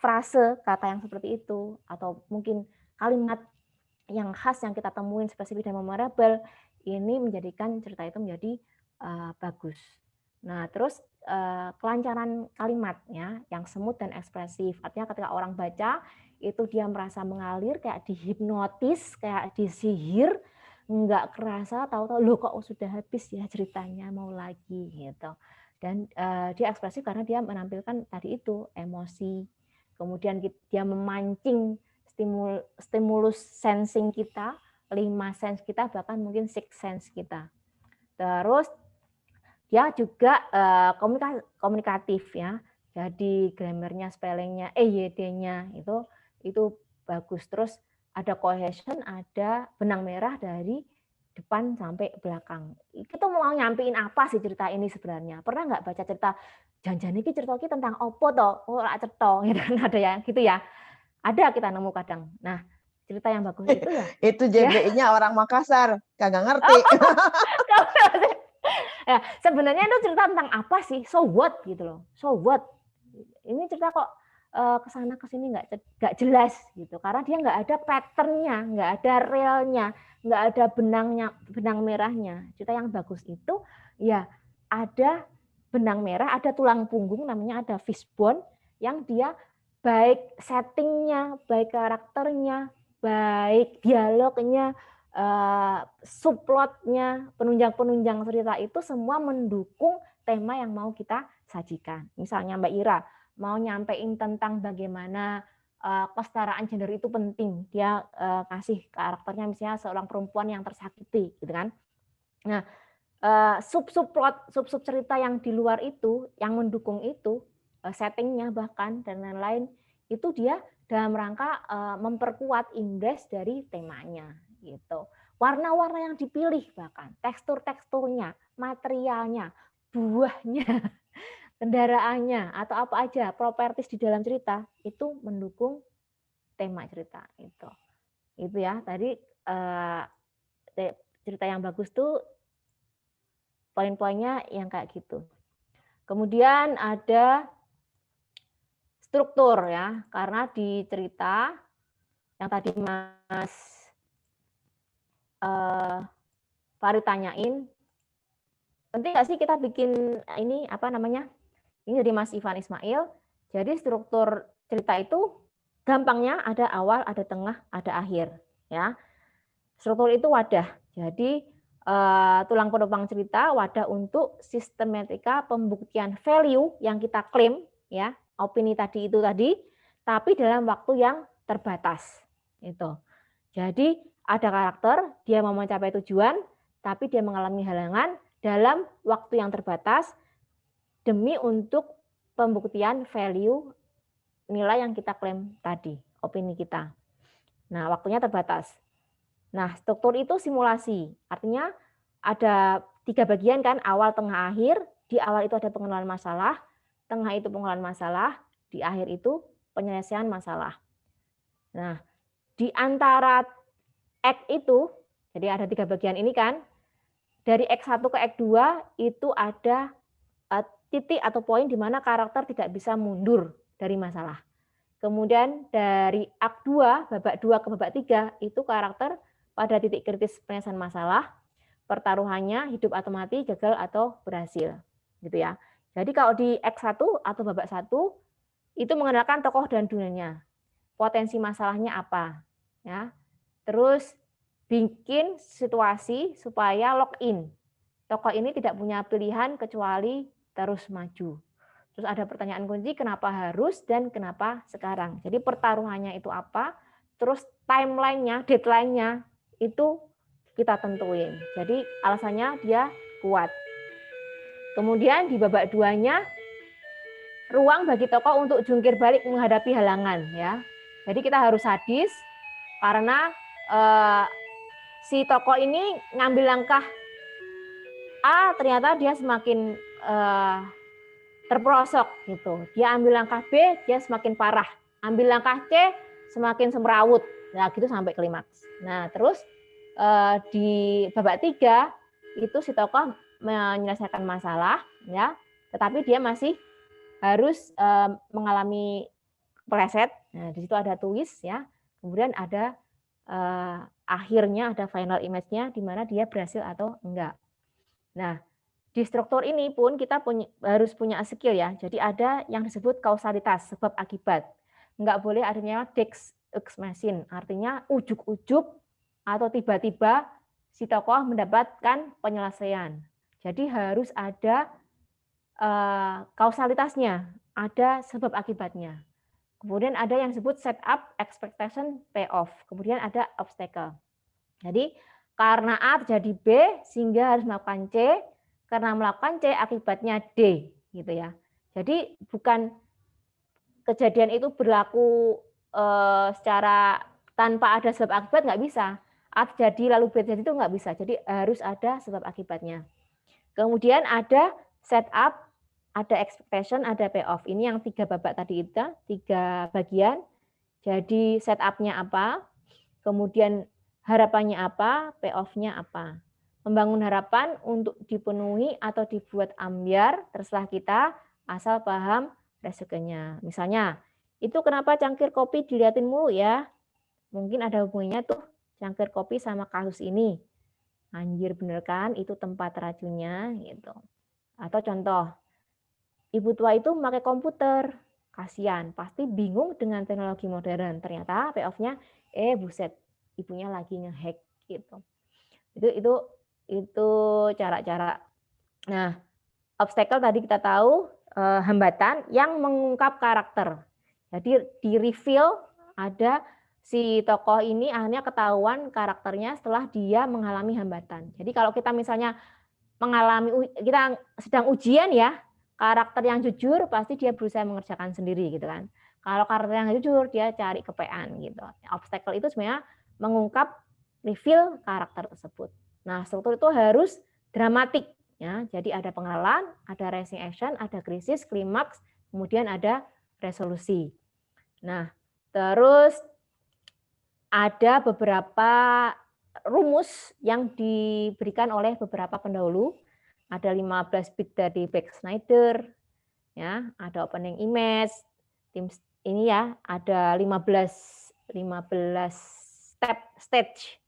frase kata yang seperti itu, atau mungkin kalimat yang khas yang kita temuin spesifik dan memorable, ini menjadikan cerita itu menjadi bagus. Nah, terus kelancaran kalimatnya yang smooth dan ekspresif. Artinya ketika orang baca itu dia merasa mengalir, kayak dihipnotis, kayak disihir, nggak kerasa, tahu-tahu loh kok sudah habis ya ceritanya, mau lagi gitu. Dan dia ekspresif karena dia menampilkan tadi itu emosi, kemudian dia memancing stimulus sensing kita, 5 sense kita, bahkan mungkin 6 sense kita. Terus dia juga komunikatif ya. Jadi grammarnya, spellingnya, EYD-nya itu bagus. Terus ada cohesion, ada benang merah dari depan sampai belakang. Kita mau nyampein apa sih cerita ini sebenarnya? Pernah nggak baca cerita jangan ini cerita kita tentang opo toh? Ora cetha gitu kan, ada ya gitu ya. Ada kita nemu kadang. Nah, cerita yang bagus itu ya. Itu JBI-nya orang Makassar, kagak ngerti. Ya, sebenarnya itu cerita tentang apa sih? So what gitu loh. So what? Ini cerita kok kesana kesini nggak jelas gitu. Karena dia nggak ada patternnya, nggak ada realnya, nggak ada benang merahnya. Cerita yang bagus itu ya ada benang merah, ada tulang punggung, namanya ada fishbone yang dia baik settingnya, baik karakternya, baik dialognya, subplotnya, penunjang-penunjang cerita itu semua mendukung tema yang mau kita sajikan. Misalnya Mbak Ira mau nyampein tentang bagaimana kesetaraan gender itu penting. Dia kasih karakternya misalnya seorang perempuan yang tersakiti, gitu kan. Nah, sub-sub cerita yang di luar itu, yang mendukung itu, settingnya bahkan dan lain-lain, itu dia dalam rangka memperkuat indeks dari temanya gitu. Warna-warna yang dipilih bahkan, tekstur-teksturnya, materialnya, buahnya, kendaraannya atau apa aja propertis di dalam cerita itu mendukung tema cerita itu. Itu ya, tadi cerita yang bagus tuh poin-poinnya yang kayak gitu. Kemudian ada struktur ya, karena di cerita yang tadi Mas Farid tanyain, penting nggak sih kita bikin ini apa namanya? Ini dari Mas Ivan Ismail. Jadi struktur cerita itu gampangnya ada awal, ada tengah, ada akhir. Ya, struktur itu wadah. Jadi tulang penopang cerita, wadah untuk sistematika pembuktian value yang kita klaim, ya, opini tadi itu tadi, tapi dalam waktu yang terbatas. Itu. Jadi ada karakter, dia mau mencapai tujuan, tapi dia mengalami halangan dalam waktu yang terbatas demi untuk pembuktian value nilai yang kita klaim tadi, opini kita. Nah, waktunya terbatas. Nah, struktur itu simulasi. Artinya ada 3 bagian kan, awal, tengah, akhir. Di awal itu ada pengenalan masalah, tengah itu pengenalan masalah, di akhir itu penyelesaian masalah. Nah, di antara act itu, jadi ada 3 bagian ini kan, dari act 1 ke act 2 itu ada titik atau poin di mana karakter tidak bisa mundur dari masalah. Kemudian dari act 2, babak 2 ke babak 3, itu karakter pada titik kritis penyelesaian masalah, pertaruhannya hidup atau mati, gagal atau berhasil. Gitu ya. Jadi kalau di act 1 atau babak 1, itu mengenalkan tokoh dan dunianya. Potensi masalahnya apa. Ya. Terus bikin situasi supaya lock in. Tokoh ini tidak punya pilihan kecuali terus maju. Terus ada pertanyaan kunci, kenapa harus dan kenapa sekarang. Jadi pertaruhannya itu apa, terus timeline-nya, deadline-nya itu kita tentuin. Jadi alasannya dia kuat. Kemudian di babak 2-nya, ruang bagi tokoh untuk jungkir balik menghadapi halangan. Ya. Jadi kita harus sadis, karena si tokoh ini ngambil langkah A, ternyata dia semakin terperosok gitu. Dia ambil langkah B, dia semakin parah. Ambil langkah C, semakin semrawut. Nah, gitu sampai klimaks. Nah, terus di babak 3 itu si tokoh menyelesaikan masalah, ya, tetapi dia masih harus mengalami pleset. Nah, di situ ada twist, ya. Kemudian ada akhirnya, ada final image-nya di mana dia berhasil atau enggak. Nah, di struktur ini pun kita harus punya skill ya. Jadi ada yang disebut kausalitas, sebab akibat. Enggak boleh adanya deus ex machina, artinya ujuk-ujuk atau tiba-tiba si tokoh mendapatkan penyelesaian. Jadi harus ada kausalitasnya, ada sebab akibatnya. Kemudian ada yang disebut setup, expectation, payoff. Kemudian ada obstacle. Jadi karena A terjadi B sehingga harus melakukan C, karena melakukan C akibatnya D gitu ya. Jadi bukan kejadian itu berlaku secara tanpa ada sebab akibat, nggak bisa. A terjadi lalu B terjadi itu nggak bisa. Jadi harus ada sebab akibatnya. Kemudian ada setup, ada expectation, ada payoff. Ini yang 3 babak tadi itu, 3 bagian. Jadi setupnya apa, kemudian harapannya apa, payoff-nya apa. Membangun harapan untuk dipenuhi atau dibuat ambiar, terserah kita, asal paham resikonya. Misalnya, itu kenapa cangkir kopi diliatin mulu ya? Mungkin ada hubungannya tuh cangkir kopi sama kasus ini. Anjir bener kan, itu tempat racunnya gitu. Atau contoh, ibu tua itu memakai komputer, kasihan, pasti bingung dengan teknologi modern. Ternyata payoff-nya, buset, ibunya lagi ngehack gitu. Itu cara-cara. Nah, obstacle tadi kita tahu hambatan yang mengungkap karakter. Jadi di reveal ada si tokoh ini akhirnya ketahuan karakternya setelah dia mengalami hambatan. Jadi kalau kita misalnya kita sedang ujian ya, karakter yang jujur pasti dia berusaha mengerjakan sendiri gitu kan. Kalau karakter yang jujur dia cari kepean gitu. Obstacle itu sebenarnya mengungkap reveal karakter tersebut. Nah, struktur itu harus dramatik ya. Jadi ada pengenalan, ada rising action, ada krisis, klimaks, kemudian ada resolusi. Nah, terus ada beberapa rumus yang diberikan oleh beberapa pendahulu. Ada 15 bit dari Beck Snyder, ya, ada opening image, ini ya, ada 15 step stage.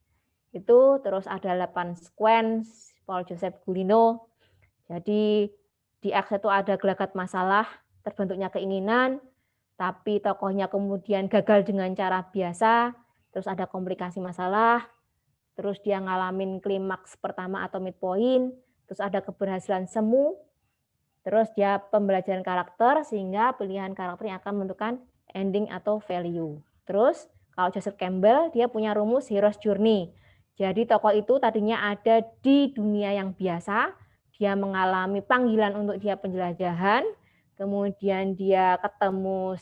Itu terus ada 8 sequence Paul Joseph Gulino. Jadi di act itu ada gelagat masalah, terbentuknya keinginan, tapi tokohnya kemudian gagal dengan cara biasa, terus ada komplikasi masalah, terus dia ngalamin klimaks pertama atau midpoint, terus ada keberhasilan semu, terus dia pembelajaran karakter, sehingga pilihan karakter yang akan menentukan ending atau value. Terus kalau Joseph Campbell, dia punya rumus Hero's Journey. Jadi tokoh itu tadinya ada di dunia yang biasa, dia mengalami panggilan untuk dia penjelajahan, kemudian dia ketemu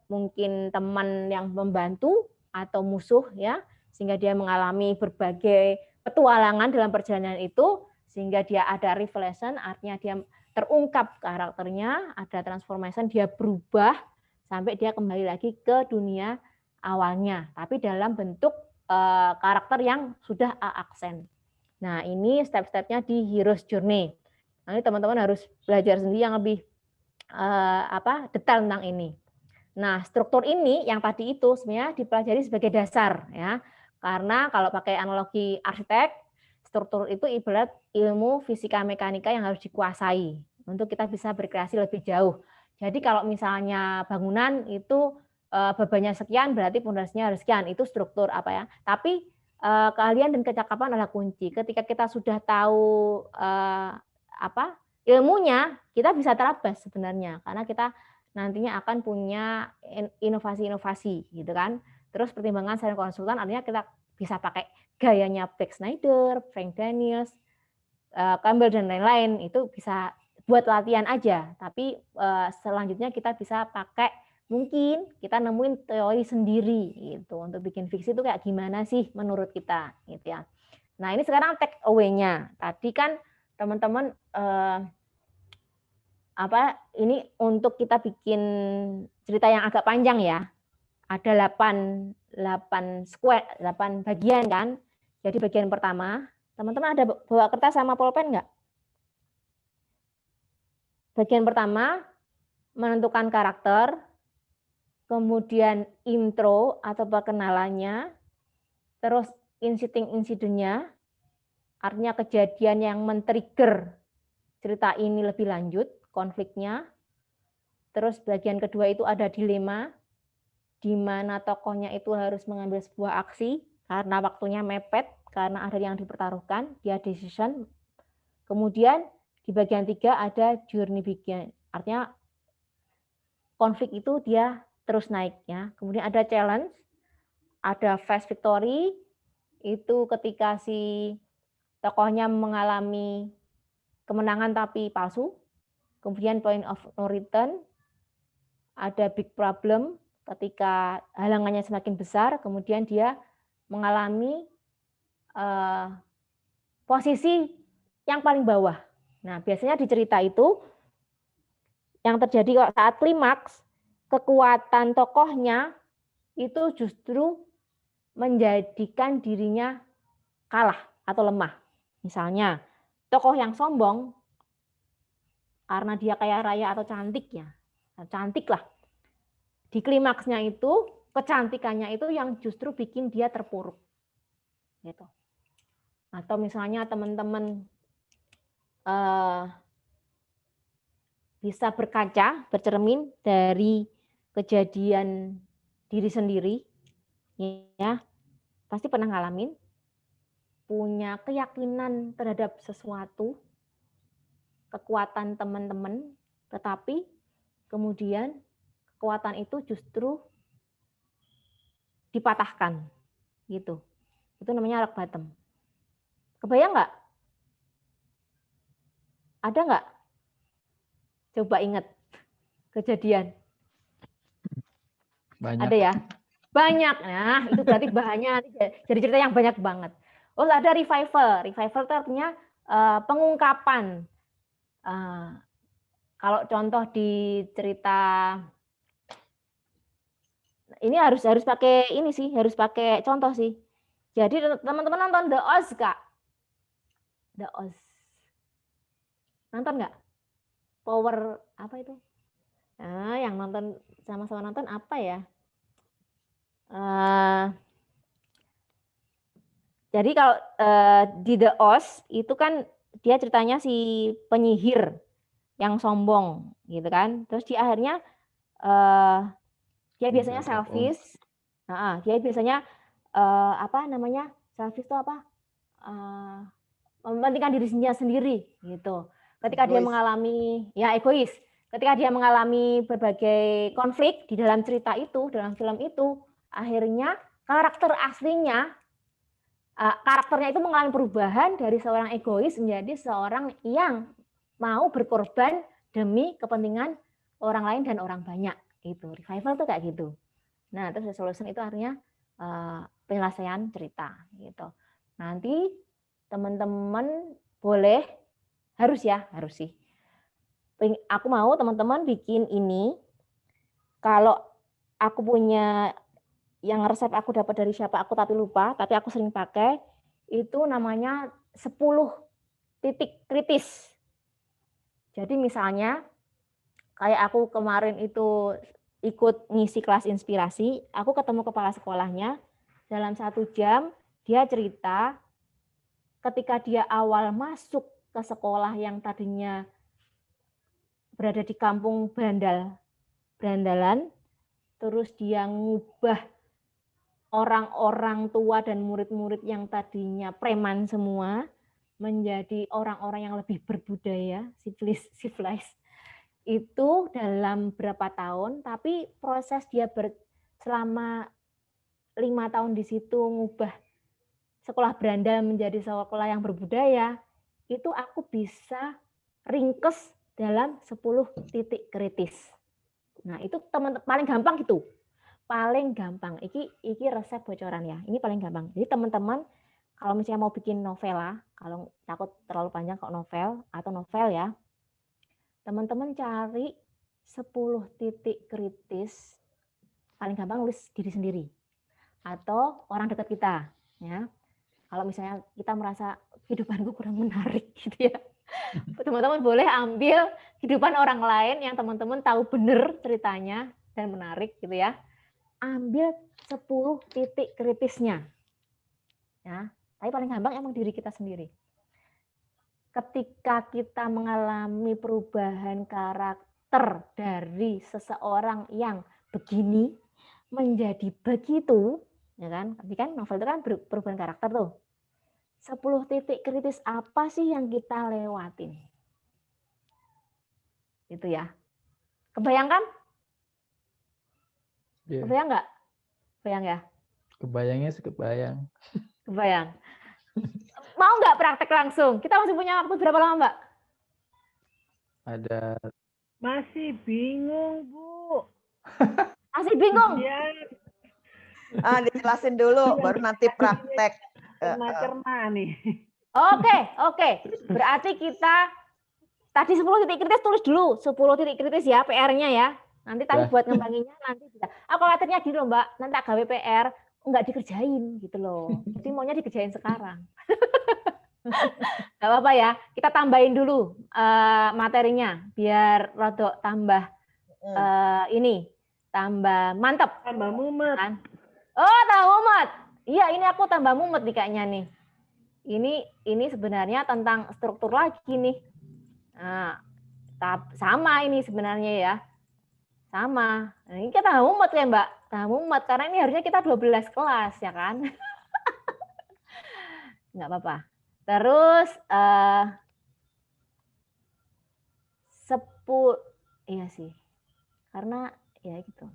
mungkin teman yang membantu atau musuh ya, sehingga dia mengalami berbagai petualangan dalam perjalanan itu, sehingga dia ada revelation, artinya dia terungkap karakternya, ada transformation, dia berubah sampai dia kembali lagi ke dunia awalnya, tapi dalam bentuk karakter yang sudah A-aksen. Nah, ini step-stepnya di Hero's Journey. Nanti teman-teman harus belajar sendiri yang lebih detail tentang ini. Nah, struktur ini yang tadi itu sebenarnya dipelajari sebagai dasar ya. Karena kalau pakai analogi arsitek, struktur itu ibarat ilmu fisika mekanika yang harus dikuasai untuk kita bisa berkreasi lebih jauh. Jadi kalau misalnya bangunan itu bebannya sekian, berarti pondasinya harus sekian. Itu struktur apa ya? Tapi keahlian dan kecakapan adalah kunci. Ketika kita sudah tahu ilmunya, kita bisa terabas sebenarnya, karena kita nantinya akan punya inovasi-inovasi, gitu kan. Terus pertimbangan selain konsultan, artinya kita bisa pakai gayanya Beck Snyder, Frank Daniels, Campbell dan lain-lain. Itu bisa buat latihan aja. Tapi selanjutnya kita bisa pakai, mungkin kita nemuin teori sendiri, gitu. Untuk bikin fiksi itu kayak gimana sih menurut kita, gitu ya. Nah ini sekarang take away-nya. Tadi kan teman-teman ini untuk kita bikin cerita yang agak panjang ya. Ada 8 bagian kan. Jadi bagian pertama, teman-teman ada bawa kertas sama pulpen enggak? Bagian pertama, menentukan karakter, kemudian intro atau perkenalannya, terus insidennya, artinya kejadian yang men-trigger cerita ini lebih lanjut, konfliknya. Terus bagian kedua itu ada dilema, di mana tokohnya itu harus mengambil sebuah aksi karena waktunya mepet, karena ada yang dipertaruhkan, dia decision. Kemudian di bagian 3 ada journey begin, artinya konflik itu dia terus naik ya. Kemudian ada challenge, ada fast victory, itu ketika si tokohnya mengalami kemenangan tapi palsu, kemudian point of no return, ada big problem ketika halangannya semakin besar, kemudian dia mengalami posisi yang paling bawah. Nah, biasanya di cerita itu yang terjadi saat klimaks, kekuatan tokohnya itu justru menjadikan dirinya kalah atau lemah. Misalnya, tokoh yang sombong karena dia kaya raya atau cantik ya, cantik lah. Di klimaksnya itu, kecantikannya itu yang justru bikin dia terpuruk. Gitu. Atau misalnya teman-teman bisa berkaca, bercermin dari kejadian diri sendiri, ya pasti pernah ngalamin, punya keyakinan terhadap sesuatu, kekuatan teman-teman, tetapi kemudian kekuatan itu justru dipatahkan, gitu. Itu namanya rock bottom. Kebayang nggak? Ada nggak? Coba ingat kejadian. Banyak. Ada ya? Banyak. Nah, itu berarti bahannya jadi cerita yang banyak banget. Oh, ada revival. Revival itu artinya pengungkapan. Kalau contoh di cerita ini harus pakai ini sih, harus pakai contoh sih. Jadi teman-teman nonton The Oz Kak? The Oz. Nonton nggak? Power apa itu? Nah, yang nonton sama-sama nonton apa ya? Jadi kalau di The Oz itu kan dia ceritanya si penyihir yang sombong gitu kan. Terus di akhirnya dia biasanya selfish. Dia biasanya apa namanya? Selfish itu apa? Mementingkan dirinya sendiri gitu. Ketika dia mengalami egois. Ketika dia mengalami berbagai konflik di dalam cerita itu, dalam film itu, akhirnya karakternya itu mengalami perubahan dari seorang egois menjadi seorang yang mau berkorban demi kepentingan orang lain dan orang banyak. Itu revival tuh kayak gitu. Nah, terus resolution itu artinya penyelesaian cerita gitu. Nanti teman-teman boleh harus sih. Aku mau teman-teman bikin ini. Kalau aku punya yang resep aku dapat dari siapa aku tapi lupa, tapi aku sering pakai, itu namanya 10 titik kritis. Jadi misalnya kayak aku kemarin itu ikut ngisi kelas inspirasi, aku ketemu kepala sekolahnya, dalam 1 jam dia cerita ketika dia awal masuk ke sekolah yang tadinya berada di kampung berandalan, terus dia ngubah orang-orang tua dan murid-murid yang tadinya preman semua menjadi orang-orang yang lebih berbudaya, civilized. Itu dalam berapa tahun, tapi proses dia selama 5 tahun di situ ngubah sekolah berandal menjadi sekolah yang berbudaya, itu aku bisa ringkes dalam 10 titik kritis. Nah, itu teman-teman paling gampang gitu. Paling gampang. Iki resep bocoran ya. Ini paling gampang. Jadi teman-teman kalau misalnya mau bikin novela, kalau takut terlalu panjang kok novel atau novel ya, teman-teman cari 10 titik kritis, paling gampang nulis diri sendiri atau orang dekat kita ya. Kalau misalnya kita merasa kehidupanku kurang menarik gitu ya, teman-teman boleh ambil kehidupan orang lain yang teman-teman tahu benar ceritanya dan menarik gitu ya. Ambil 10 titik kritisnya. Ya, tapi paling gampang emang diri kita sendiri. Ketika kita mengalami perubahan karakter dari seseorang yang begini menjadi begitu, ya kan? Tapi kan novel itu kan perubahan karakter tuh. 10 titik kritis apa sih yang kita lewatin? Itu ya. Kebayangkan? Yeah. Kebayang nggak? Kebayang ya? Kebayangnya sih kebayang. Kebayang. Mau nggak praktek langsung? Kita masih punya waktu berapa lama, Mbak? Ada Masih bingung, Bu. Masih bingung? Ya, Dijelasin dulu, baru nanti praktek. cerna-cerna nih. Oke. Berarti kita tadi 10 titik kritis tulis dulu. 10 titik kritis ya PR-nya ya. Nanti tadi Ya. buat ngembanginnya nanti bisa. Aku khawatirnya gini loh Mbak, nanti tak gawe PR nggak dikerjain gitu loh. Jadi maunya dikerjain sekarang. Gak apa-apa ya, kita tambahin dulu materinya biar rodok tambah tambah mantep. Tambah mumet. Kan? Oh, tambah mumet. Iya, ini aku tambah mumet nih kayaknya nih. Ini sebenarnya tentang struktur lagi nih. Nah, sama ini sebenarnya ya. Sama. Nah, ini kita tambah mumet ya, Mbak. Tambah mumet karena ini harusnya kita 12 kelas ya kan. Nggak apa-apa. Terus 10 iya sih. Karena ya gitu.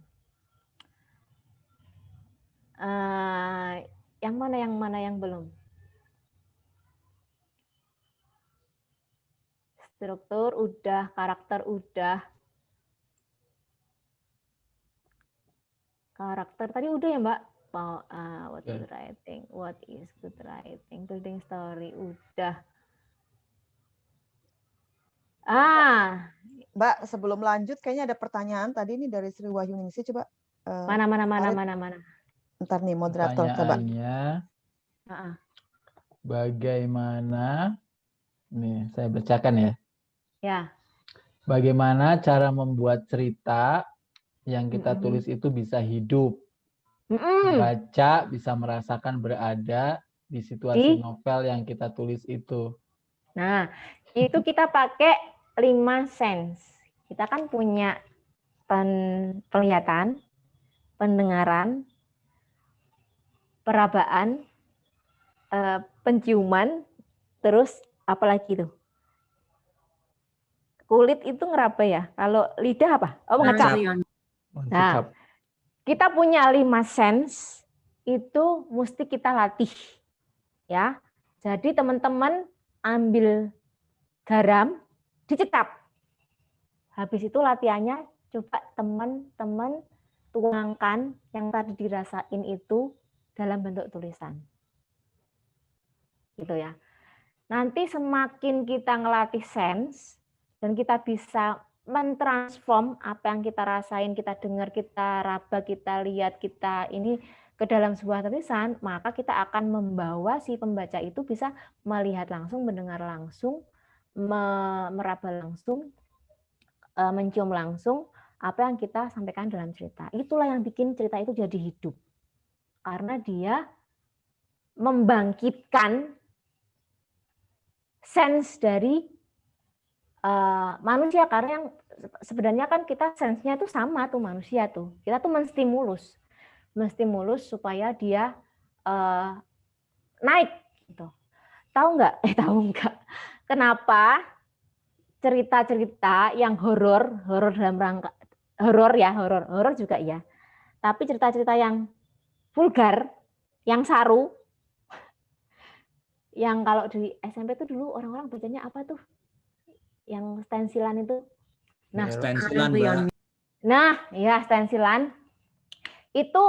Yang mana yang belum? Struktur udah, karakter udah. Karakter tadi udah ya, Mbak? What is writing? What is good writing? Building story udah. Mbak, sebelum lanjut kayaknya ada pertanyaan tadi ini dari Sri Wahyuningsih, coba. Mana. Ntar nih moderator coba. Pertanyaannya, bagaimana? Nih, saya bacakan ya. Ya. Bagaimana cara membuat cerita yang kita tulis itu bisa hidup? Baca bisa merasakan berada di situasi novel yang kita tulis itu. Nah, itu kita pakai 5 sense. Kita kan punya penglihatan, pendengaran, perabaan, penciuman, terus apalagi itu? Kulit itu ngeraba ya. Kalau lidah apa? Oh, mengecap. Nah, kita punya 5 sense itu mesti kita latih. Ya. Jadi teman-teman ambil garam, dicekap. Habis itu latihannya coba teman-teman tuangkan yang tadi dirasain itu dalam bentuk tulisan. Gitu ya. Nanti semakin kita ngelatih sense dan kita bisa mentransform apa yang kita rasain, kita dengar, kita raba, kita lihat, kita ini ke dalam sebuah tulisan, maka kita akan membawa si pembaca itu bisa melihat langsung, mendengar langsung, meraba langsung, mencium langsung apa yang kita sampaikan dalam cerita. Itulah yang bikin cerita itu jadi hidup. Karena dia membangkitkan sense dari manusia, karena yang sebenarnya kan kita sense-nya tuh sama tuh manusia tuh. Kita tuh menstimulus supaya dia naik gitu. Tahu nggak? Tahu nggak? Kenapa cerita-cerita yang horor dalam rangka horor juga ya. Tapi cerita-cerita yang vulgar, yang saru, yang kalau di SMP tuh dulu orang-orang bacanya apa tuh? Yang stensilan itu. Nah, stensilan, Mbak. Nah, ya stensilan itu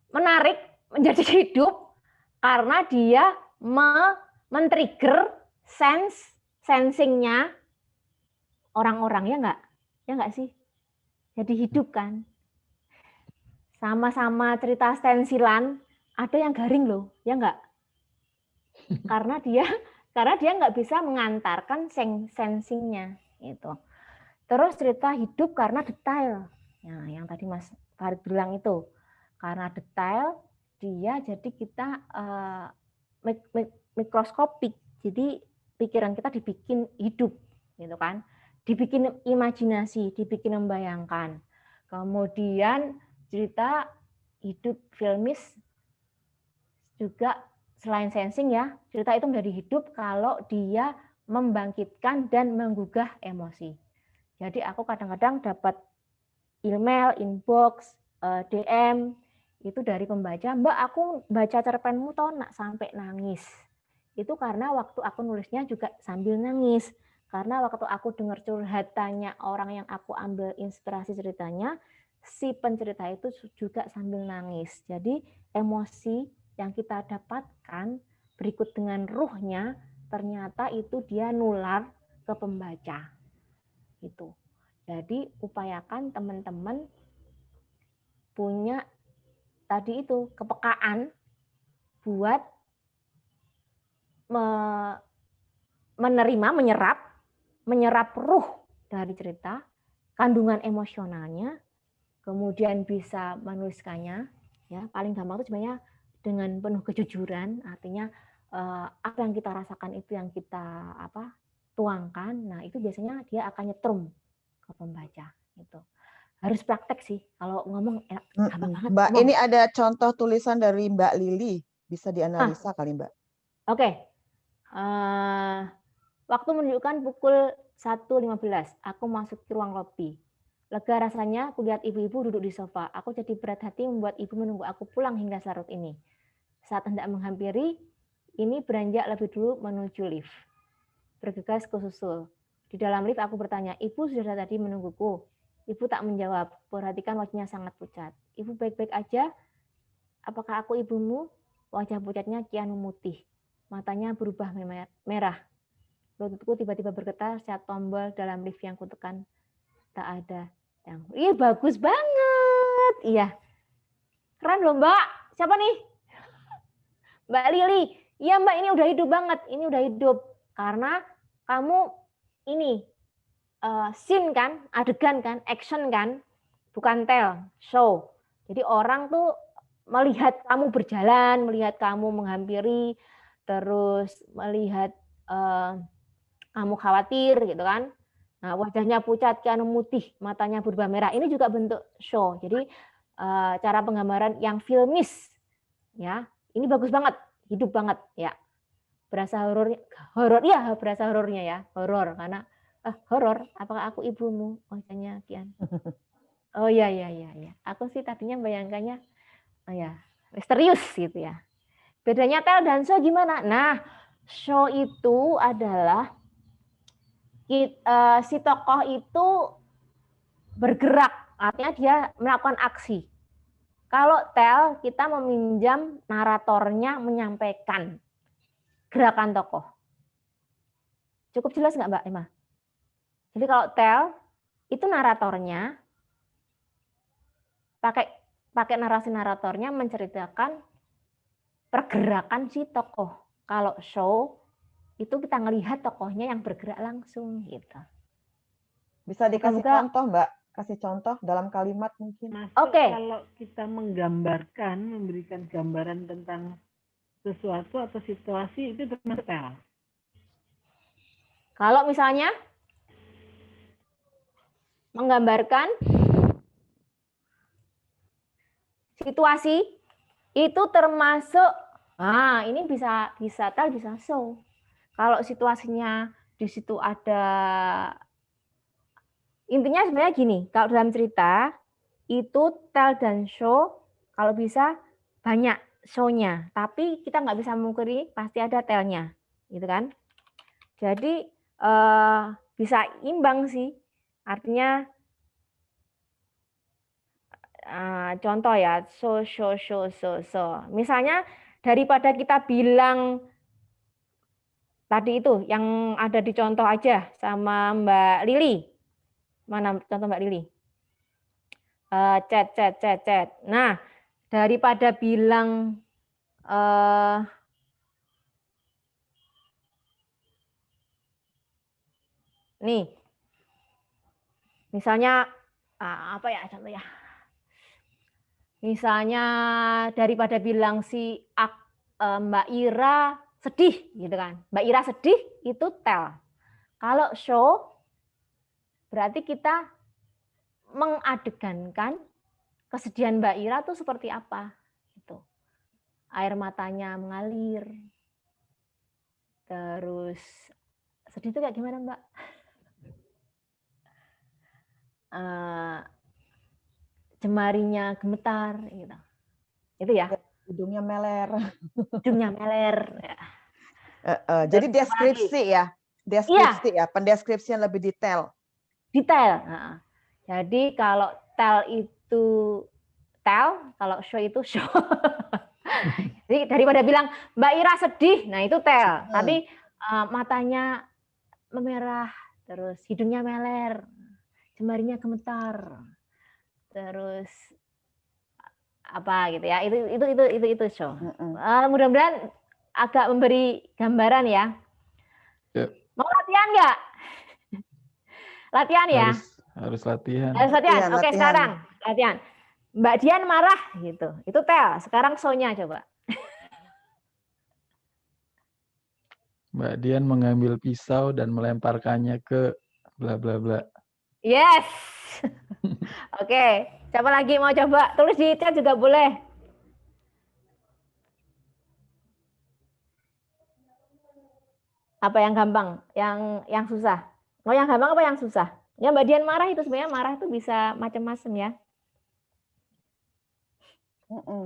menarik menjadi hidup karena dia men-trigger sensingnya orang-orang, ya nggak sih? Jadi hidup kan. Sama-sama cerita stensilan, ada yang garing loh, ya nggak? Karena dia nggak bisa mengantarkan sensingnya itu. Terus cerita hidup karena detail. Nah, yang tadi Mas Farid bilang itu, karena detail dia jadi kita mikroskopik. Jadi pikiran kita dibikin hidup, gitu kan? Dibikin imajinasi, dibikin membayangkan. Kemudian cerita hidup filmis juga selain sensing ya, cerita itu menjadi hidup kalau dia membangkitkan dan menggugah emosi. Jadi aku kadang-kadang dapat email, inbox, DM itu dari pembaca, Mbak aku baca cerpenmu toh nak sampai nangis. Itu karena waktu aku nulisnya juga sambil nangis. Karena waktu aku dengar curhatannya orang yang aku ambil inspirasi ceritanya, si pencerita itu juga sambil nangis. Jadi emosi yang kita dapatkan berikut dengan ruhnya, ternyata itu dia nular ke pembaca. Gitu. Jadi upayakan teman-teman punya tadi itu kepekaan buat menerima, menyerap ruh dari cerita, kandungan emosionalnya, kemudian bisa menuliskannya. Ya, paling gampang itu sebenarnya dengan penuh kejujuran, artinya apa yang kita rasakan itu yang kita tuangkan. Nah, itu biasanya dia akan nyetrum ke pembaca. Gitu. Harus praktek sih. Kalau ngomong gampang banget. Mbak, ngomong. ini ada contoh tulisan dari Mbak Lili, bisa dianalisa kali Mbak. Oke. Waktu menunjukkan pukul 1.15, aku masuk ke ruang lobi. Lega rasanya, aku lihat ibu-ibu duduk di sofa. Aku jadi berat hati membuat ibu menunggu aku pulang hingga larut ini. Saat hendak menghampiri, ini beranjak lebih dulu menuju lift. Bergegas ke susul. Di dalam lift aku bertanya, ibu sudah tadi menungguku? Ibu tak menjawab, perhatikan wajahnya sangat pucat. Ibu baik-baik aja? Apakah aku ibumu? Wajah pucatnya kian memutih. Matanya berubah merah. Lututku tiba-tiba bergetar saat tombol dalam lift yang kutekan tak ada. Iya, bagus banget. Iya. Keren loh, Mbak. Siapa nih? Mbak Lili. Iya, Mbak, ini udah hidup banget. Ini udah hidup. Karena kamu ini scene kan, adegan kan, action kan, bukan tell, show. Jadi orang tuh melihat kamu berjalan, melihat kamu menghampiri, terus melihat kamu khawatir gitu kan. Nah, wajahnya pucat, kian memutih, matanya berubah merah. Ini juga bentuk show. Jadi cara penggambaran yang filmis, ya. Ini bagus banget, hidup banget, ya. Berasa horor ya, berasa horornya ya, horor karena horor. Apakah aku ibumu? Wajahnya kian. Oh iya. Aku sih tadinya bayangkannya, misterius gitu ya. Bedanya tell dan show gimana? Nah, show itu adalah si tokoh itu bergerak, artinya dia melakukan aksi. Kalau tell, kita meminjam naratornya menyampaikan gerakan tokoh. Cukup jelas nggak Mbak Emma? Jadi kalau tell, itu naratornya, pakai narasi naratornya menceritakan pergerakan si tokoh. Kalau show, itu kita ngelihat tokohnya yang bergerak langsung gitu. Bisa dikasih contoh, Mbak? Kasih contoh dalam kalimat mungkin. Oke. Kalau kita menggambarkan, memberikan gambaran tentang sesuatu atau situasi itu termasuk tell. Kalau misalnya menggambarkan situasi itu termasuk, ini bisa tell, bisa show. Kalau situasinya di situ ada, intinya sebenarnya gini, kalau dalam cerita itu tell dan show, kalau bisa banyak show-nya, tapi kita nggak bisa memungkiri pasti ada tell-nya, gitu kan? Jadi bisa imbang sih, artinya contoh ya, so. Misalnya daripada kita bilang tadi itu yang ada di contoh aja sama Mbak Lili. Mana contoh Mbak Lili? Chat. Nah, daripada bilang nih, misalnya apa ya contohnya? Misalnya daripada bilang si Mbak Ira sedih, gitu kan? Mbak Ira sedih itu tell. Kalau show berarti kita mengadegankan kesedihan Mbak Ira itu seperti apa, gitu. Air matanya mengalir. Terus sedih itu kayak gimana, Mbak? Jemarinya gemetar, gitu. Itu ya. Hidungnya meler. Hidungnya meler. Jadi deskripsi ya. deskripsi ya, pendeskripsian lebih detail. Detail. Nah, jadi kalau tell itu tell, kalau show itu show. Jadi daripada bilang Mbak Ira sedih, nah itu tell. Tapi matanya memerah, terus hidungnya meler, jemarinya gemetar, terus apa gitu ya? Itu show. Mudah-mudahan agak memberi gambaran ya. Mau latihan nggak? Latihan ya? Harus latihan. Harus latihan. Oke, latihan. sekarang latihan. Mbak Dian marah gitu. Itu tell. Sekarang show-nya coba. Mbak Dian mengambil pisau dan melemparkannya ke bla bla bla. Yes. Oke, siapa lagi mau coba? Tulis di chat juga boleh. Apa yang gampang? Yang susah? Mau yang gampang apa yang susah? Ya Mbak Dian marah itu sebenarnya marah itu bisa macam-macam ya.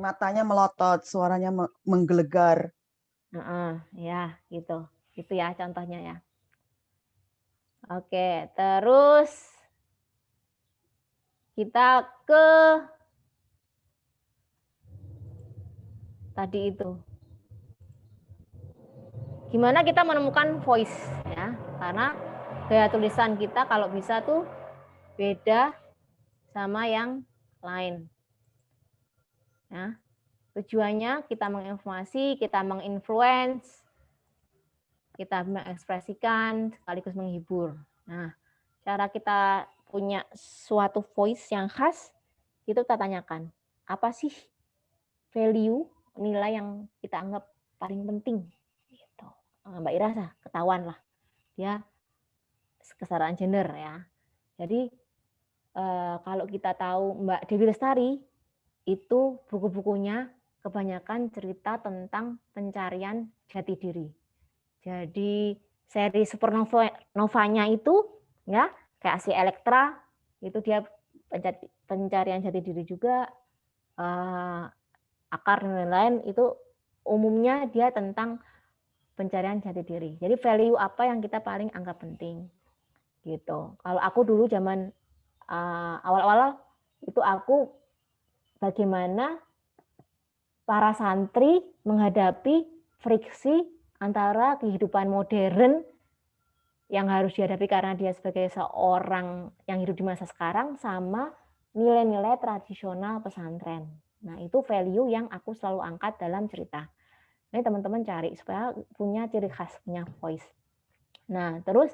Matanya melotot, suaranya menggelegar. Ya gitu. Itu ya contohnya ya. Oke, terus kita ke tadi itu. Gimana kita menemukan voice ya? Karena gaya tulisan kita kalau bisa tuh beda sama yang lain. Ya. Tujuannya kita menginformasi, kita menginfluence, kita mengekspresikan, sekaligus menghibur. Nah, cara kita punya suatu voice yang khas, itu kita tanyakan, apa sih value, nilai yang kita anggap paling penting? Gitu. Mbak Ira ketahuan lah, dia kesetaraan gender ya. Jadi kalau kita tahu Mbak Dewi Lestari, itu buku-bukunya kebanyakan cerita tentang pencarian jati diri. Jadi seri Supernova-nya itu ya kayak si Elektra itu dia pencarian jati diri juga, Akar dan lain-lain itu umumnya dia tentang pencarian jati diri. Jadi value apa yang kita paling anggap penting gitu. Kalau aku dulu zaman awal-awal itu aku bagaimana para santri menghadapi friksi antara kehidupan modern yang harus dihadapi karena dia sebagai seorang yang hidup di masa sekarang sama nilai-nilai tradisional pesantren. Nah, itu value yang aku selalu angkat dalam cerita. Ini teman-teman cari supaya punya ciri khas, punya voice. Nah, terus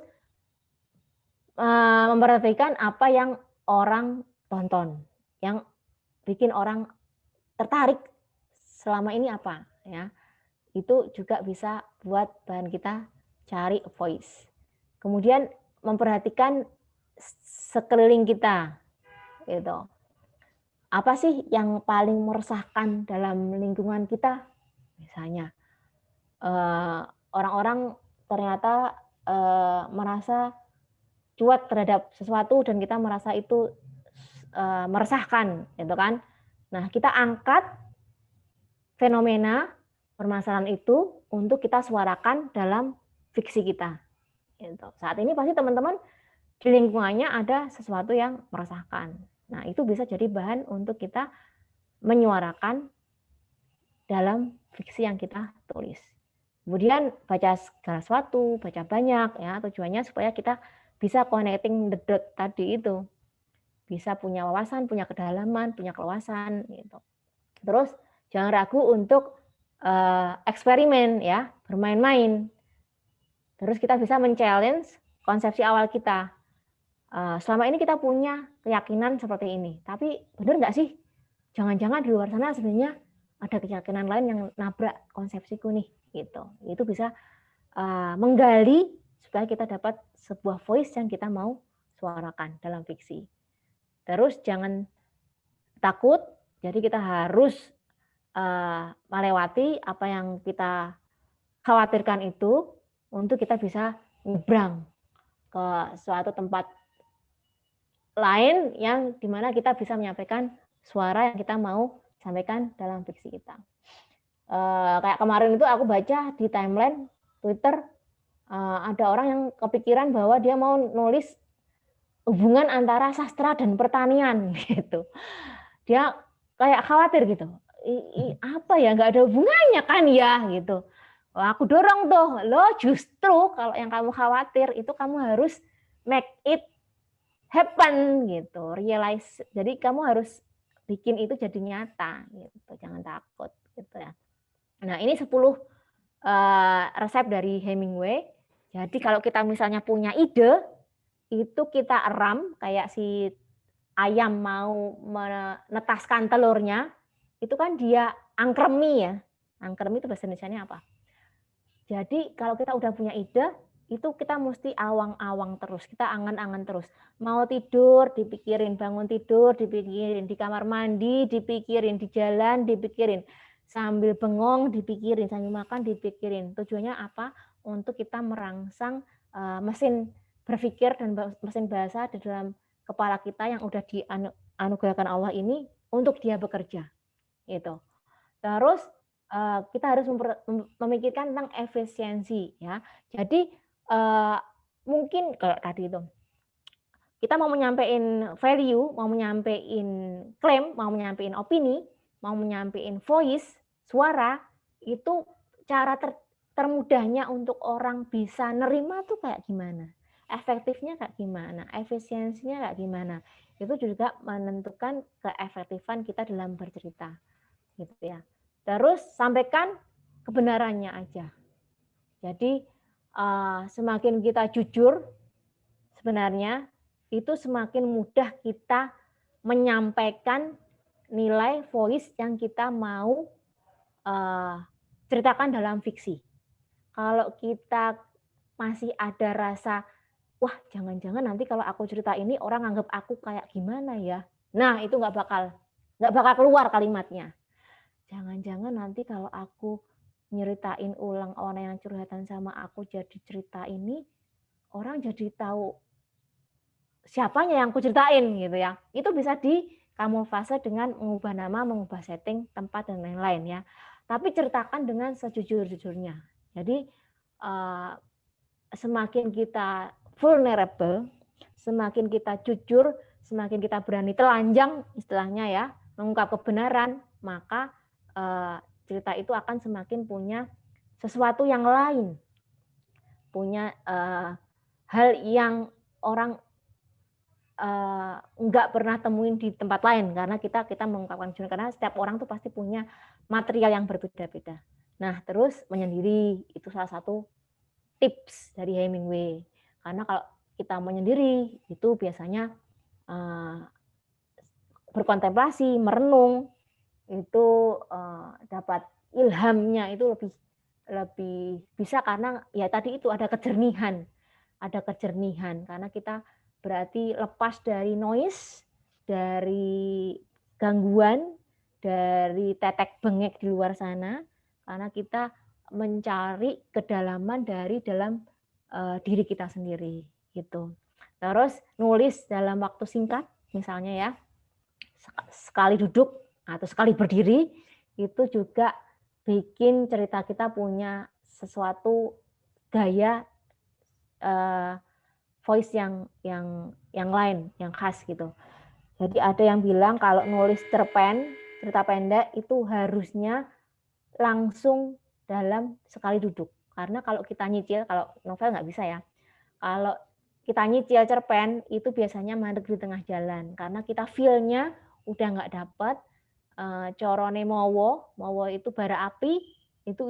memperhatikan apa yang orang tonton, yang bikin orang tertarik selama ini apa ya, itu juga bisa buat bahan kita cari voice. Kemudian memperhatikan sekeliling kita gitu, apa sih yang paling meresahkan dalam lingkungan kita, misalnya orang-orang ternyata merasa cuek terhadap sesuatu dan kita merasa itu meresahkan gitu kan. Nah, kita angkat fenomena permasalahan itu untuk kita suarakan dalam fiksi kita. Gitu. Saat ini pasti teman-teman di lingkungannya ada sesuatu yang meresahkan. Nah, itu bisa jadi bahan untuk kita menyuarakan dalam fiksi yang kita tulis. Kemudian baca segala sesuatu, baca banyak ya, tujuannya supaya kita bisa connecting the dot tadi itu. Bisa punya wawasan, punya kedalaman, punya keluasan gitu. Terus jangan ragu untuk eksperimen ya, bermain-main. Terus kita bisa men-challenge konsepsi awal kita. Selama ini kita punya keyakinan seperti ini, tapi benar nggak sih? Jangan-jangan di luar sana sebenarnya ada keyakinan lain yang nabrak konsepsiku nih, gitu. Itu bisa menggali supaya kita dapat sebuah voice yang kita mau suarakan dalam fiksi. Terus jangan takut, jadi kita harus melewati apa yang kita khawatirkan itu untuk kita bisa nyebrang ke suatu tempat lain yang dimana kita bisa menyampaikan suara yang kita mau sampaikan dalam fiksi kita. Kayak kemarin itu aku baca di timeline Twitter, ada orang yang kepikiran bahwa dia mau nulis hubungan antara sastra dan pertanian gitu. Dia kayak khawatir gitu. Apa ya, nggak ada hubungannya kan ya gitu. Wah, aku dorong tuh, lo justru kalau yang kamu khawatir itu kamu harus make it happen gitu, realize. Jadi kamu harus bikin itu jadi nyata gitu, jangan takut gitu ya. Nah, ini 10 resep dari Hemingway. Jadi kalau kita misalnya punya ide, itu kita eram kayak si ayam mau menetaskan telurnya, itu kan dia angkremi ya. Angkremi itu bahasa Indonesianya apa? Jadi kalau kita udah punya ide, itu kita mesti awang-awang terus, kita angan-angan terus. Mau tidur, dipikirin, bangun tidur, dipikirin, di kamar mandi, dipikirin, di jalan, dipikirin. Sambil bengong, dipikirin, sambil makan, dipikirin. Tujuannya apa? Untuk kita merangsang mesin berpikir dan mesin bahasa di dalam kepala kita yang udah dianugerahkan Allah ini untuk dia bekerja. Gitu. Terus kita harus memikirkan tentang efisiensi ya. Jadi mungkin kalau tadi itu kita mau menyampaikan value, mau menyampaikan klaim, mau menyampaikan opini, mau menyampaikan voice, suara, itu cara termudahnya untuk orang bisa nerima tuh kayak gimana? Efektifnya kayak gimana? Efisiensinya kayak gimana? Itu juga menentukan keefektifan kita dalam bercerita. Gitu ya. Terus sampaikan kebenarannya aja. Jadi semakin kita jujur sebenarnya itu semakin mudah kita menyampaikan nilai voice yang kita mau ceritakan dalam fiksi. Kalau kita masih ada rasa, wah jangan-jangan nanti kalau aku cerita ini orang anggap aku kayak gimana ya. Nah itu nggak bakal keluar kalimatnya. Jangan-jangan nanti kalau aku nyeritain ulang orang yang curhatan sama aku jadi cerita ini, orang jadi tahu siapanya yang aku ceritain gitu ya. Itu bisa dikamuflase dengan mengubah nama, mengubah setting, tempat dan lain-lain ya. Tapi ceritakan dengan sejujur-jujurnya. Jadi semakin kita vulnerable, semakin kita jujur, semakin kita berani telanjang istilahnya ya, mengungkap kebenaran, maka cerita itu akan semakin punya sesuatu yang lain, punya hal yang orang nggak pernah temuin di tempat lain karena kita mengungkapkan jujur, karena setiap orang tuh pasti punya material yang berbeda-beda. Nah, terus menyendiri itu salah satu tips dari Hemingway, karena kalau kita menyendiri itu biasanya berkontemplasi, merenung, itu dapat ilhamnya itu lebih bisa karena ya tadi itu ada kejernihan karena kita berarti lepas dari noise, dari gangguan, dari tetek bengek di luar sana, karena kita mencari kedalaman dari dalam diri kita sendiri gitu. Terus nulis dalam waktu singkat misalnya ya, sekali duduk atau sekali berdiri, itu juga bikin cerita kita punya sesuatu gaya voice yang lain, yang khas gitu. Jadi ada yang bilang kalau nulis cerpen, cerita pendek itu harusnya langsung dalam sekali duduk. Karena kalau kita nyicil, kalau novel nggak bisa ya. Kalau kita nyicil cerpen itu biasanya mandek di tengah jalan karena kita feel-nya udah nggak dapet. Corone mowo itu bara api, itu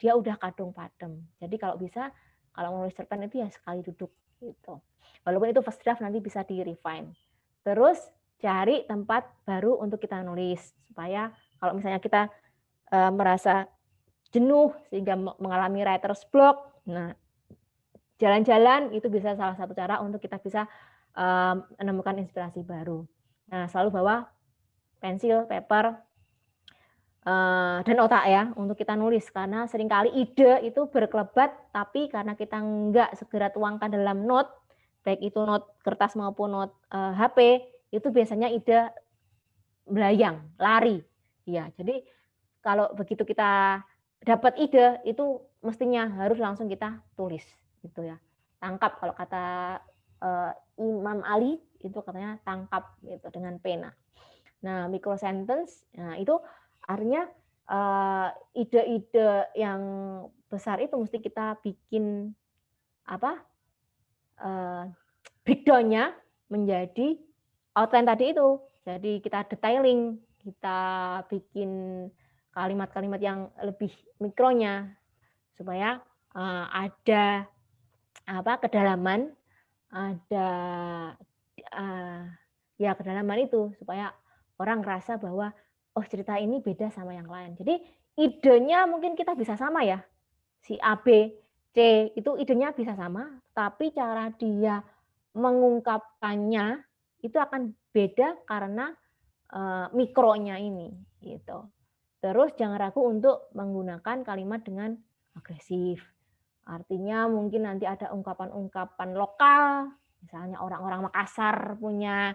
dia udah kadung padem. Jadi kalau bisa, kalau nulis cerpen itu ya sekali duduk gitu. Walaupun itu first draft nanti bisa di refine. Terus cari tempat baru untuk kita nulis supaya kalau misalnya kita merasa jenuh sehingga mengalami writer's block, nah jalan-jalan itu bisa salah satu cara untuk kita bisa menemukan inspirasi baru. Nah, selalu bawa pensil, paper, dan otak ya untuk kita nulis, karena seringkali ide itu berkelebat, tapi karena kita nggak segera tuangkan dalam note, baik itu note kertas maupun note HP, itu biasanya ide melayang, lari. Ya, jadi kalau begitu kita dapat ide, itu mestinya harus langsung kita tulis. gitu ya. Tangkap kalau kata Imam Ali itu katanya tangkap gitu dengan pena. Nah, micro sentence, nah itu artinya ide-ide yang besar itu mesti kita bikin apa breakdown-nya menjadi outline tadi itu. Jadi kita detailing, kita bikin kalimat-kalimat yang lebih mikronya supaya ada kedalaman, ada ya kedalaman itu supaya orang ngerasa bahwa oh cerita ini beda sama yang lain. Jadi idenya mungkin kita bisa sama ya, si A, B, C itu idenya bisa sama, tapi cara dia mengungkapkannya itu akan beda karena mikronya ini gitu. Terus jangan ragu untuk menggunakan kalimat dengan agresif. Artinya mungkin nanti ada ungkapan-ungkapan lokal, misalnya orang-orang Makassar punya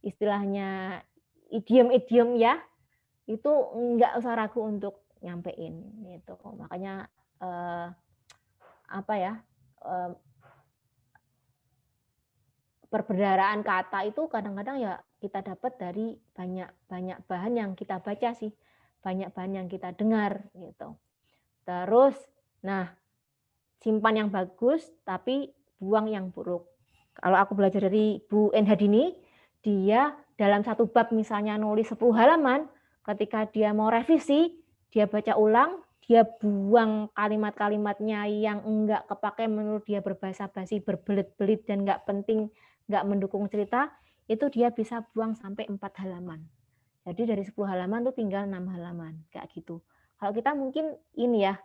istilahnya idiom-idiom ya, itu nggak usah ragu untuk nyampein gitu. Makanya perbendaharaan kata itu kadang-kadang ya kita dapat dari banyak bahan yang kita baca sih, banyak bahan yang kita dengar gitu. Terus, nah simpan yang bagus tapi buang yang buruk. Kalau aku belajar dari Bu Enhadini, dia dalam satu bab misalnya nulis 10 halaman, ketika dia mau revisi, dia baca ulang, dia buang kalimat-kalimatnya yang enggak kepake menurut dia berbahasa basi, berbelit-belit dan enggak penting, enggak mendukung cerita, itu dia bisa buang sampai 4 halaman. Jadi dari 10 halaman tuh tinggal 6 halaman, kayak gitu. Kalau kita mungkin ini ya,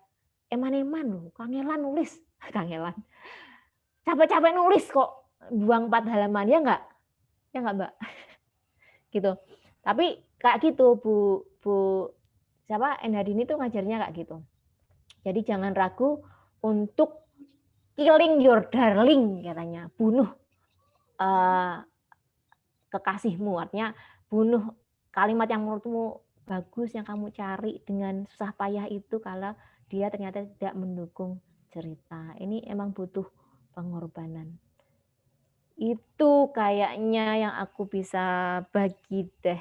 eman-eman loh, kangelan nulis, kangelan. Capek-capek nulis kok, buang 4 halaman, ya enggak? Ya enggak, Mbak? Gitu. Tapi kayak gitu, Bu Enhadini tuh ngajarnya kayak gitu. Jadi jangan ragu untuk killing your darling, katanya. Bunuh kekasihmu, artinya bunuh kalimat yang menurutmu bagus yang kamu cari dengan susah payah itu kalau dia ternyata tidak mendukung cerita. Ini emang butuh pengorbanan. Itu kayaknya yang aku bisa bagi deh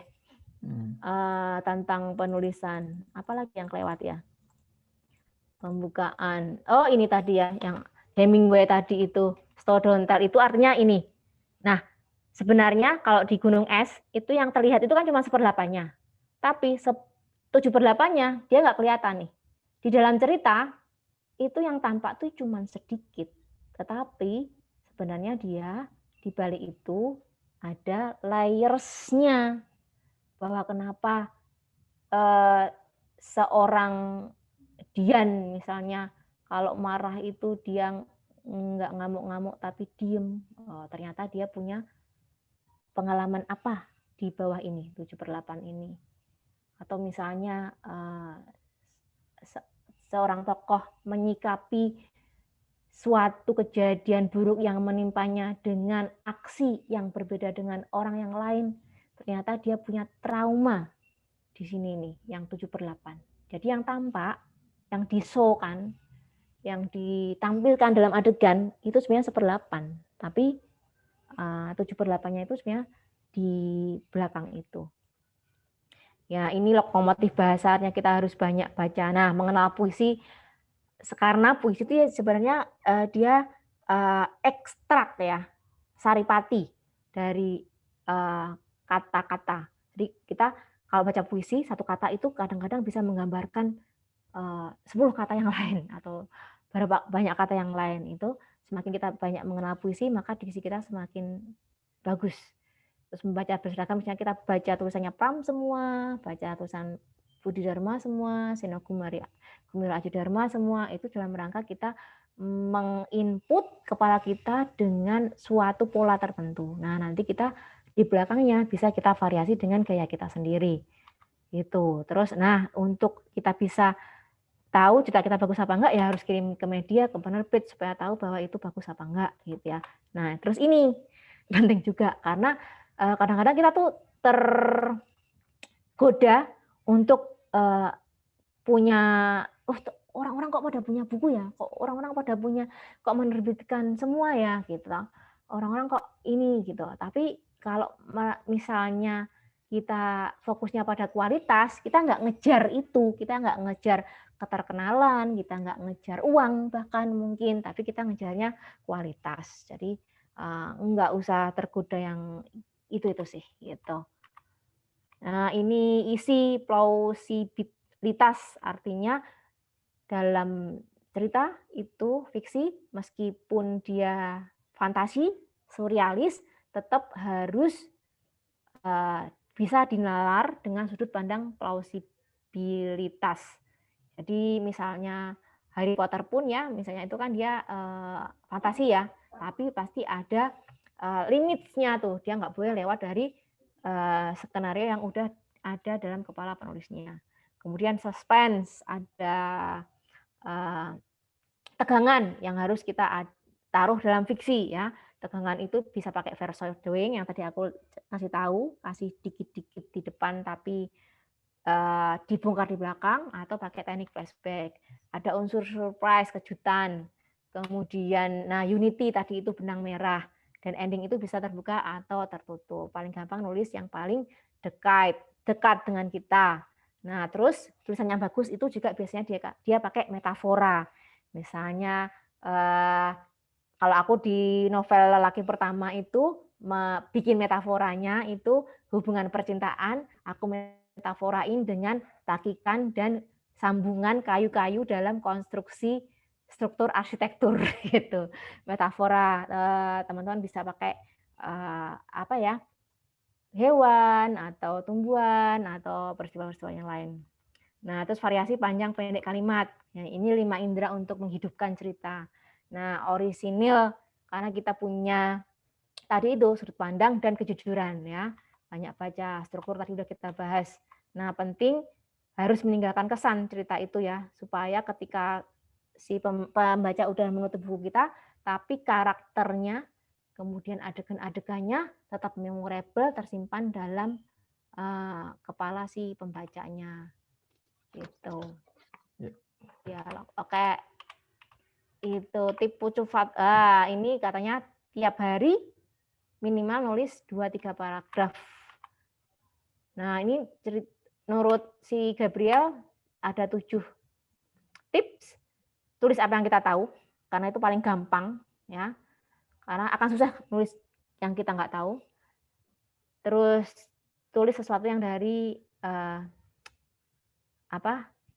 tentang penulisan. Apalagi yang kelewat ya? Pembukaan. Oh ini tadi ya, yang Hemingway tadi itu, Slow Down Tell itu artinya ini. Nah, sebenarnya kalau di gunung es, itu yang terlihat itu kan cuma 1/8-nya. Tapi 7/8-nya dia nggak kelihatan nih. Di dalam cerita, itu yang tampak tuh cuma sedikit. Tetapi sebenarnya dia di balik itu ada layers-nya. Bahwa kenapa seorang Dian misalnya kalau marah itu dia nggak ngamuk-ngamuk tapi diem. Ternyata dia punya pengalaman apa di bawah ini, 7/8 ini. Atau misalnya seorang tokoh menyikapi suatu kejadian buruk yang menimpanya dengan aksi yang berbeda dengan orang yang lain. Ternyata dia punya trauma di sini nih, yang 7/8. Jadi yang tampak, yang di-show-kan, yang ditampilkan dalam adegan, itu sebenarnya 1/8. Tapi 7/8-nya itu sebenarnya di belakang itu. Ya, ini lokomotif bahasanya kita harus banyak baca. Nah, mengenal puisi, karena puisi itu ya sebenarnya dia ekstrak ya, saripati dari kata-kata. Jadi kita kalau baca puisi, satu kata itu kadang-kadang bisa menggambarkan 10 kata yang lain atau banyak kata yang lain. Itu semakin kita banyak mengenal puisi, maka diksi kita semakin bagus. Terus membaca berseragam, misalnya kita baca tulisannya Pram semua, baca tulisan Budi Dharma semua, Seno Gumira Adidharma semua, itu dalam rangka kita menginput kepala kita dengan suatu pola tertentu. Nah, nanti kita di belakangnya bisa kita variasi dengan gaya kita sendiri. Gitu. Terus, nah untuk kita bisa tahu cerita kita bagus apa enggak, ya harus kirim ke media, ke penerbit supaya tahu bahwa itu bagus apa enggak, gitu ya. Nah, terus ini penting juga karena kadang-kadang kita tuh tergoda untuk punya orang-orang kok pada punya buku ya, kok orang-orang pada punya, kok menerbitkan semua ya gitu. Orang-orang kok ini gitu. Tapi kalau misalnya kita fokusnya pada kualitas, kita nggak ngejar itu, kita nggak ngejar keterkenalan, kita nggak ngejar uang bahkan mungkin, tapi kita ngejarnya kualitas. Jadi nggak usah tergoda yang itu sih gitu. Nah, ini isi plausibilitas, artinya dalam cerita itu fiksi, meskipun dia fantasi, surrealis, tetap harus bisa dinalar dengan sudut pandang plausibilitas. Jadi misalnya Harry Potter pun ya, misalnya itu kan dia fantasi ya, tapi pasti ada limitnya tuh, dia nggak boleh lewat dari skenario yang udah ada dalam kepala penulisnya. Kemudian suspense, ada tegangan yang harus kita taruh dalam fiksi ya. Tegangan itu bisa pakai foreshadowing yang tadi aku kasih tahu, kasih dikit-dikit di depan tapi dibongkar di belakang, atau pakai teknik flashback. Ada unsur surprise, kejutan. Kemudian unity tadi itu benang merah, dan ending itu bisa terbuka atau tertutup. Paling gampang nulis yang paling dekat dengan kita. Nah, terus tulisan yang bagus itu juga biasanya dia pakai metafora. Misalnya kalau aku di novel Lelaki Pertama itu bikin metaforanya itu hubungan percintaan, aku metaforain dengan takikan dan sambungan kayu-kayu dalam konstruksi struktur arsitektur gitu. Metafora teman-teman bisa pakai apa ya? Hewan atau tumbuhan atau peristiwa-peristiwa yang lain. Nah, terus variasi panjang pendek kalimat. Nah, ini 5 indera untuk menghidupkan cerita. Nah, orisinil karena kita punya tadi itu sudut pandang dan kejujuran ya. Banyak baca, struktur tadi udah kita bahas. Nah, penting harus meninggalkan kesan cerita itu ya, supaya ketika si pembaca udah menutup buku kita, tapi karakternya kemudian adegan-adegannya tetap memorable, tersimpan dalam kepala si pembacanya. Gitu. Ya, oke. Itu tipu cufat. Ini katanya tiap hari minimal nulis 2-3 paragraf. Nah, ini menurut si Gabriel ada 7 tips. Tulis apa yang kita tahu, karena itu paling gampang ya. Karena akan susah nulis yang kita nggak tahu. Terus tulis sesuatu yang dari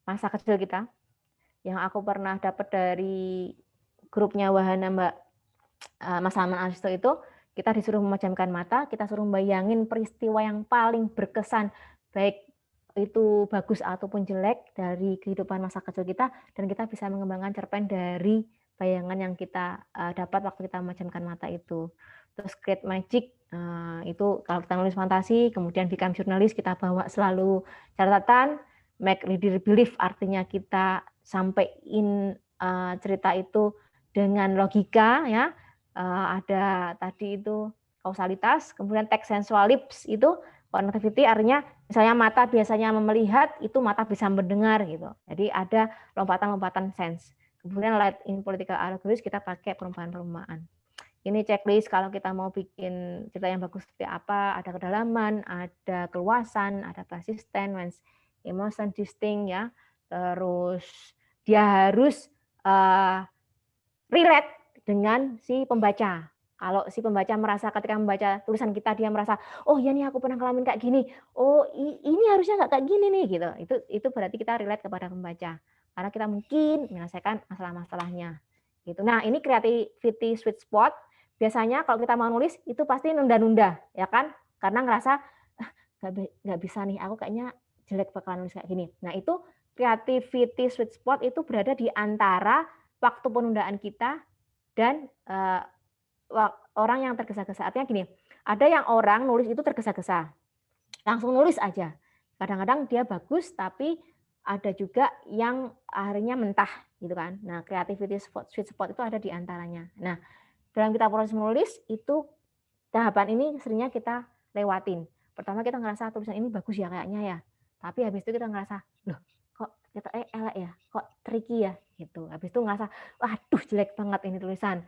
masa kecil kita. Yang aku pernah dapat dari grupnya Wahana Mas Salman Aristo itu, kita disuruh memejamkan mata, kita suruh bayangin peristiwa yang paling berkesan, baik itu bagus ataupun jelek dari kehidupan masa kecil kita, dan kita bisa mengembangkan cerpen dari bayangan yang kita dapat waktu kita memejamkan mata itu. Terus create magic, itu kalau kita nulis fantasi, kemudian become jurnalis, kita bawa selalu catatan. Make reader believe, artinya kita sampaikan cerita itu dengan logika ya. Ada tadi itu kausalitas, kemudian text sensual lips itu connectivity, artinya misalnya mata biasanya melihat, itu mata bisa mendengar gitu. Jadi ada lompatan-lompatan sense. Kemudian light in political allegories, kita pakai perumpamaan-perumpamaan. Ini checklist kalau kita mau bikin cerita yang bagus seperti apa, ada kedalaman, ada keluasan, ada persisten, emotion, distinct ya. Terus dia harus relate dengan si pembaca. Kalau si pembaca merasa ketika membaca tulisan kita, dia merasa, oh ya nih aku pernah ngalamin kayak gini, oh ini harusnya nggak kayak gini nih gitu. Itu berarti kita relate kepada pembaca, karena kita mungkin menyelesaikan masalah-masalahnya gitu. Nah, ini creativity sweet spot. Biasanya kalau kita mau nulis itu pasti nunda-nunda ya kan, karena ngerasa nggak bisa nih, aku kayaknya jelek bakalan nulis kayak gini. Nah, itu creativity sweet spot itu berada di antara waktu penundaan kita dan orang yang tergesa-gesa. Artinya gini, ada yang orang nulis itu tergesa-gesa, langsung nulis aja. Kadang-kadang dia bagus, tapi ada juga yang akhirnya mentah gitu kan. Nah, creativity sweet spot itu ada di antaranya. Nah, dalam kita proses menulis itu tahapan ini seringnya kita lewatin. Pertama kita ngerasa tulisan ini bagus ya kayaknya ya. Tapi habis itu kita ngerasa, loh kok kita elek ya, kok tricky ya gitu. Habis itu ngerasa, waduh jelek banget ini tulisan.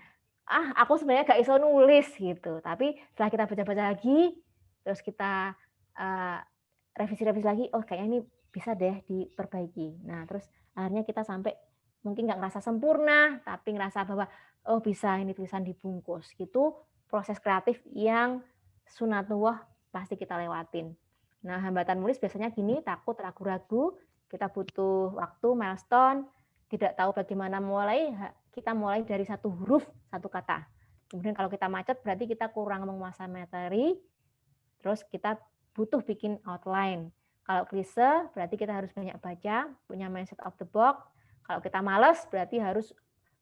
Aku sebenarnya gak iso nulis gitu. Tapi setelah kita baca-baca lagi, terus kita revisi-revisi lagi, oh kayaknya ini bisa deh diperbaiki. Nah terus akhirnya kita sampai mungkin nggak ngerasa sempurna, tapi ngerasa bahwa oh bisa ini tulisan dibungkus. Gitu proses kreatif yang sunatullah pasti kita lewatin. Nah hambatan menulis biasanya gini, takut, ragu-ragu, kita butuh waktu, milestone, tidak tahu bagaimana mulai, kita mulai dari satu huruf, satu kata. Kemudian kalau kita macet berarti kita kurang menguasai materi, terus kita butuh bikin outline. Kalau klise berarti kita harus banyak baca, punya mindset of the box. Kalau kita malas berarti harus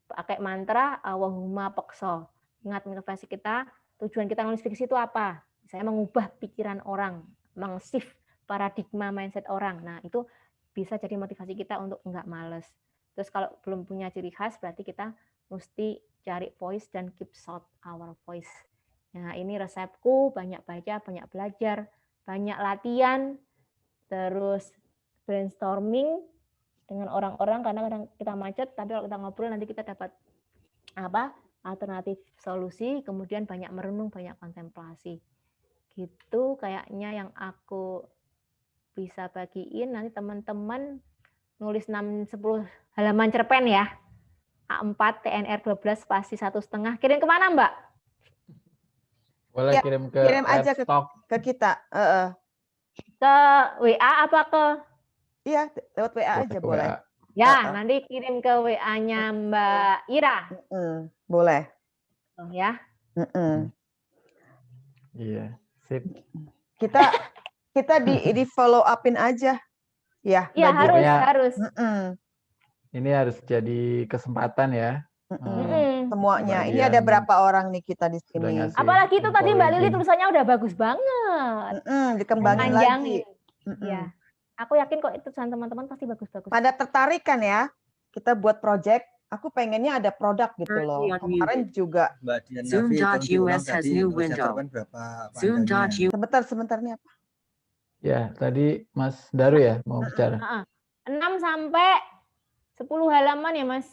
pakai mantra Allahumma pekso. Ingat motivasi kita, tujuan kita nulis fiksi itu apa? Misalnya mengubah pikiran orang, meng-shift paradigma mindset orang. Nah itu bisa jadi motivasi kita untuk enggak males. Terus kalau belum punya ciri khas berarti kita mesti cari voice dan keep short our voice. Nah ini resepku, banyak baca, banyak belajar, banyak latihan, terus brainstorming dengan orang-orang karena kadang kita macet, tapi kalau kita ngobrol nanti kita dapat alternatif solusi, kemudian banyak merenung, banyak kontemplasi. Gitu kayaknya yang aku bisa bagiin. Nanti teman-teman nulis 6-10 halaman cerpen ya. A4 TNR 12 spasi 1,5. Kirim kemana Mbak? Boleh Ya, kirim aja ke kita. Ke WA apa ke? Iya, lewat WA aja boleh. Ya, nanti kirim ke WA-nya Mbak Ira. Boleh. Oh ya. Iya, sip. Kita di follow up-in aja. Ya, iya harus. Ini harus jadi kesempatan ya. Semuanya. Ini ada berapa orang nih kita di sini? Apalagi itu tadi Mbak Lili tulisannya udah bagus banget. Dikembangin lagi. Iya. Aku yakin kok itu teman-teman pasti bagus-bagus. Pada tertarik kan ya? Kita buat project. Aku pengennya ada produk gitu loh. Kemarin juga. Zoom.us has new window. Sebentar nih apa? Ya, tadi Mas Daru ya mau bicara. 6 sampai 10 halaman ya Mas.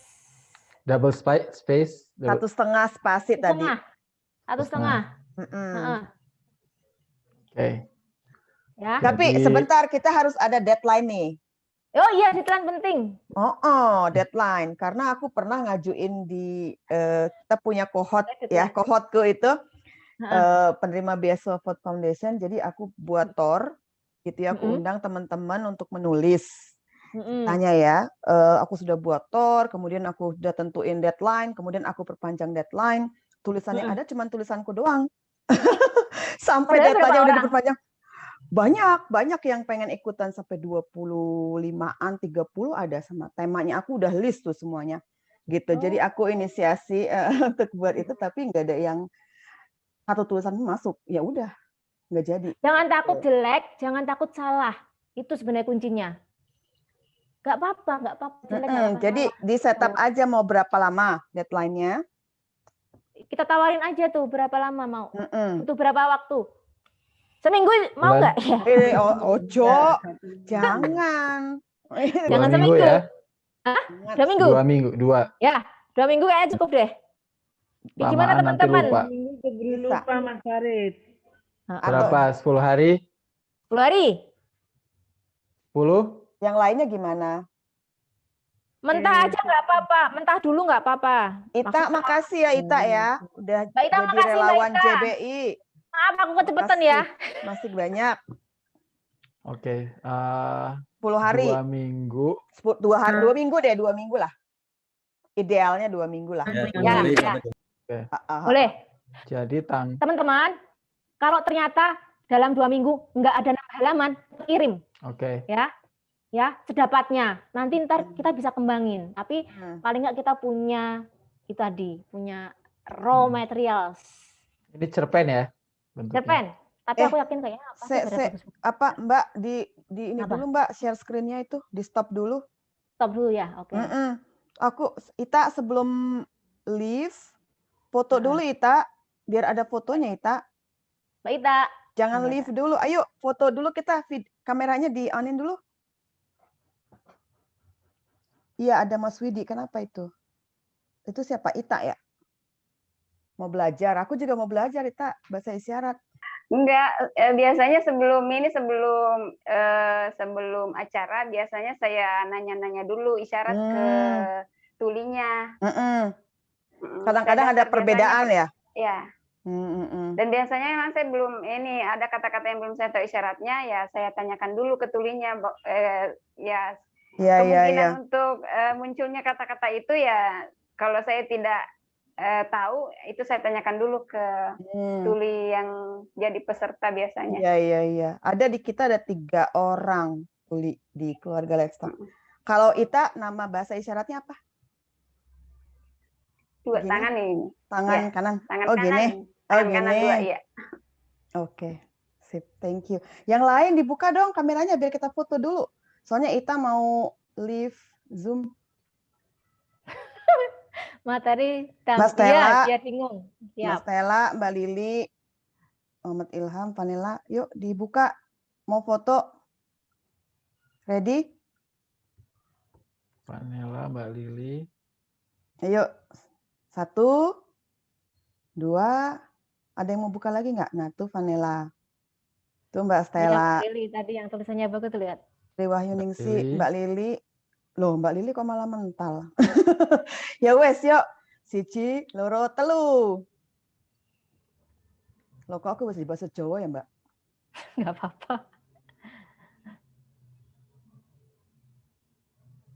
Double space. 1,5 spasi tadi. 1,5. Oke. Ya. Tapi sebentar kita harus ada deadline nih. Oh iya, deadline penting. Deadline. Karena aku pernah ngajuin di kita punya cohort ya, cohortku itu penerima beasiswa Ford Foundation. Jadi aku buat tour gitu ya, aku undang teman-teman untuk menulis. Tanya ya, aku sudah buat tour, kemudian aku sudah tentuin deadline, kemudian aku perpanjang deadline. Tulisannya ada cuman tulisanku doang. Sampai deadline-nya udah diperpanjang. Banyak yang pengen ikutan sampai 25-an, 30 ada sama temanya. Aku udah list tuh semuanya. Gitu. Jadi aku inisiasi untuk buat itu, tapi nggak ada yang satu tulisan masuk. Ya udah, nggak jadi. Jangan takut jelek, jangan takut salah. Itu sebenarnya kuncinya. Nggak apa-apa jelek. Jadi di setup aja mau berapa lama deadline-nya. Kita tawarin aja tuh berapa lama mau. Untuk berapa waktu. Seminggu mau nggak? Ojo, jangan. Jangan seminggu ya. Hah? 2 minggu? 2 minggu, 2. Ya, 2 minggu kayaknya cukup deh. Gimana teman-teman? Lupa Mas Farid. Berapa? 10 hari? 10 hari? 10? Yang lainnya gimana? Mentah aja nggak apa-apa. Mentah dulu nggak apa-apa. Ita, makasih ya Ita ya. Udah Mbak Ita, jadi relawan JBI. Maaf aku kecepatan ya. Masih banyak. Oke. 10 hari. 2 minggu. 2 minggu deh, 2 minggu lah. Idealnya 2 minggu lah. Ya. Boleh. Jadi teman-teman, kalau ternyata dalam 2 minggu nggak ada 6 halaman, kirim. Oke. Ya, sedapatnya. Nanti ntar kita bisa kembangin. Tapi paling nggak kita punya itu tadi, punya raw materials. Ini cerpen ya? Bentuknya. Cerpen. Tapi aku yakin kayaknya apa Mbak di ini apa? Dulu Mbak share screen-nya itu di stop dulu. Stop dulu ya, oke. Aku Ita sebelum leave foto dulu Ita, biar ada fotonya Ita. Mbak Ita. Jangan leave dulu, ayo foto dulu kita, kameranya di-on-in dulu. Iya, ada Mas Widi. Kenapa itu? Itu siapa? Ita ya? Mau belajar. Aku juga mau belajar, Ita, bahasa isyarat. Enggak, biasanya sebelum acara biasanya saya nanya-nanya dulu isyarat ke tulinya. Kadang-kadang ada perbedaan ya? Ya. Dan biasanya memang saya belum ini ada kata-kata yang belum saya tahu isyaratnya, ya saya tanyakan dulu ke tulinya. Kemungkinan untuk munculnya kata-kata itu ya kalau saya tidak tahu, itu saya tanyakan dulu ke tuli yang jadi peserta biasanya. Iya. Ada di kita ada 3 orang tuli di keluarga Livestock. Kalau Ita, nama bahasa isyaratnya apa? Dua tangan ini. Tangan kanan. Tangan oh kanan. Gini. Tangan kanan 2, iya. Oke. Sip, thank you. Yang lain dibuka dong kameranya biar kita foto dulu. Soalnya Ita mau leave Zoom. Materi Mas Stella, dia bingung. Mas Stella, Mbak Lili, Muhammad Ilham, Vanilla, yuk dibuka. Mau foto? Ready? Vanilla, Mbak Lili. Ayo, 1, 2, ada yang mau buka lagi nggak? Nah, tuh Vanilla. Tuh Mbak Stella. Mbak Lili tadi yang tulisannya bagus tuh, lihat. Riwahyuningsi, Mbak Lili. Loh, Mbak Lili kok malah mental. Ya wes, yuk. 1, 2, 3. Loh, kok aku masih bahasa Jawa ya, Mbak? Nggak apa-apa.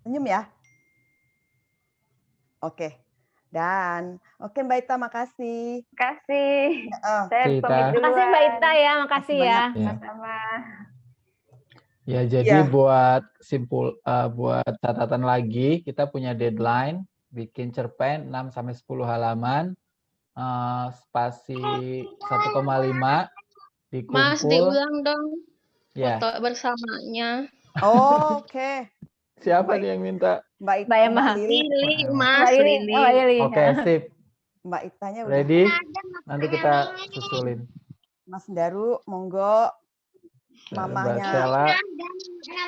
Senyum ya. Oke. Dan oke Mbak Ita, makasih. Makasih. Saya Ita. pamit duluan. Makasih Mbak Ita ya, makasih ya. Sama. Ya, jadi buat buat catatan lagi, kita punya deadline bikin cerpen 6-10 halaman, spasi 1,5 dikumpul. Mas, diulang dong ya. foto bersamanya. Oke. Siapa nih yang minta? Mbak Lili, Mas. Lili. Oke, sip. Mbak Itanya udah. Ready? Nanti kita susulin. Mas Daru, monggo. Mamanya,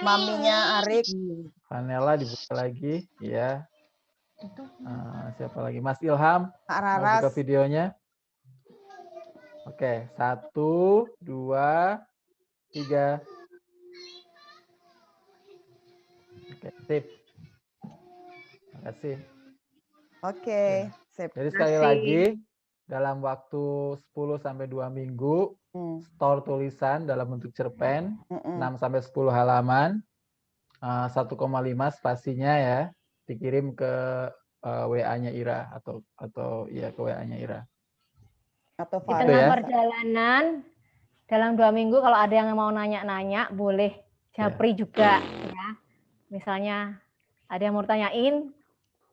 maminya Arik. Vanilla dibuka lagi, ya. Siapa lagi? Mas Ilham. Mau buka videonya? Oke, 1, 2, 3. Oke, sip. Terima kasih. Oke, sip. Jadi sekali lagi, dalam waktu 10-2 minggu, store tulisan dalam bentuk cerpen, 6-10 halaman, 1,5 spasinya ya, dikirim ke WA-nya Ira atau ya ke WA-nya Ira. Atau di tengah perjalanan dalam 2 minggu kalau ada yang mau nanya-nanya boleh japri juga ya. Misalnya ada yang mau tanyain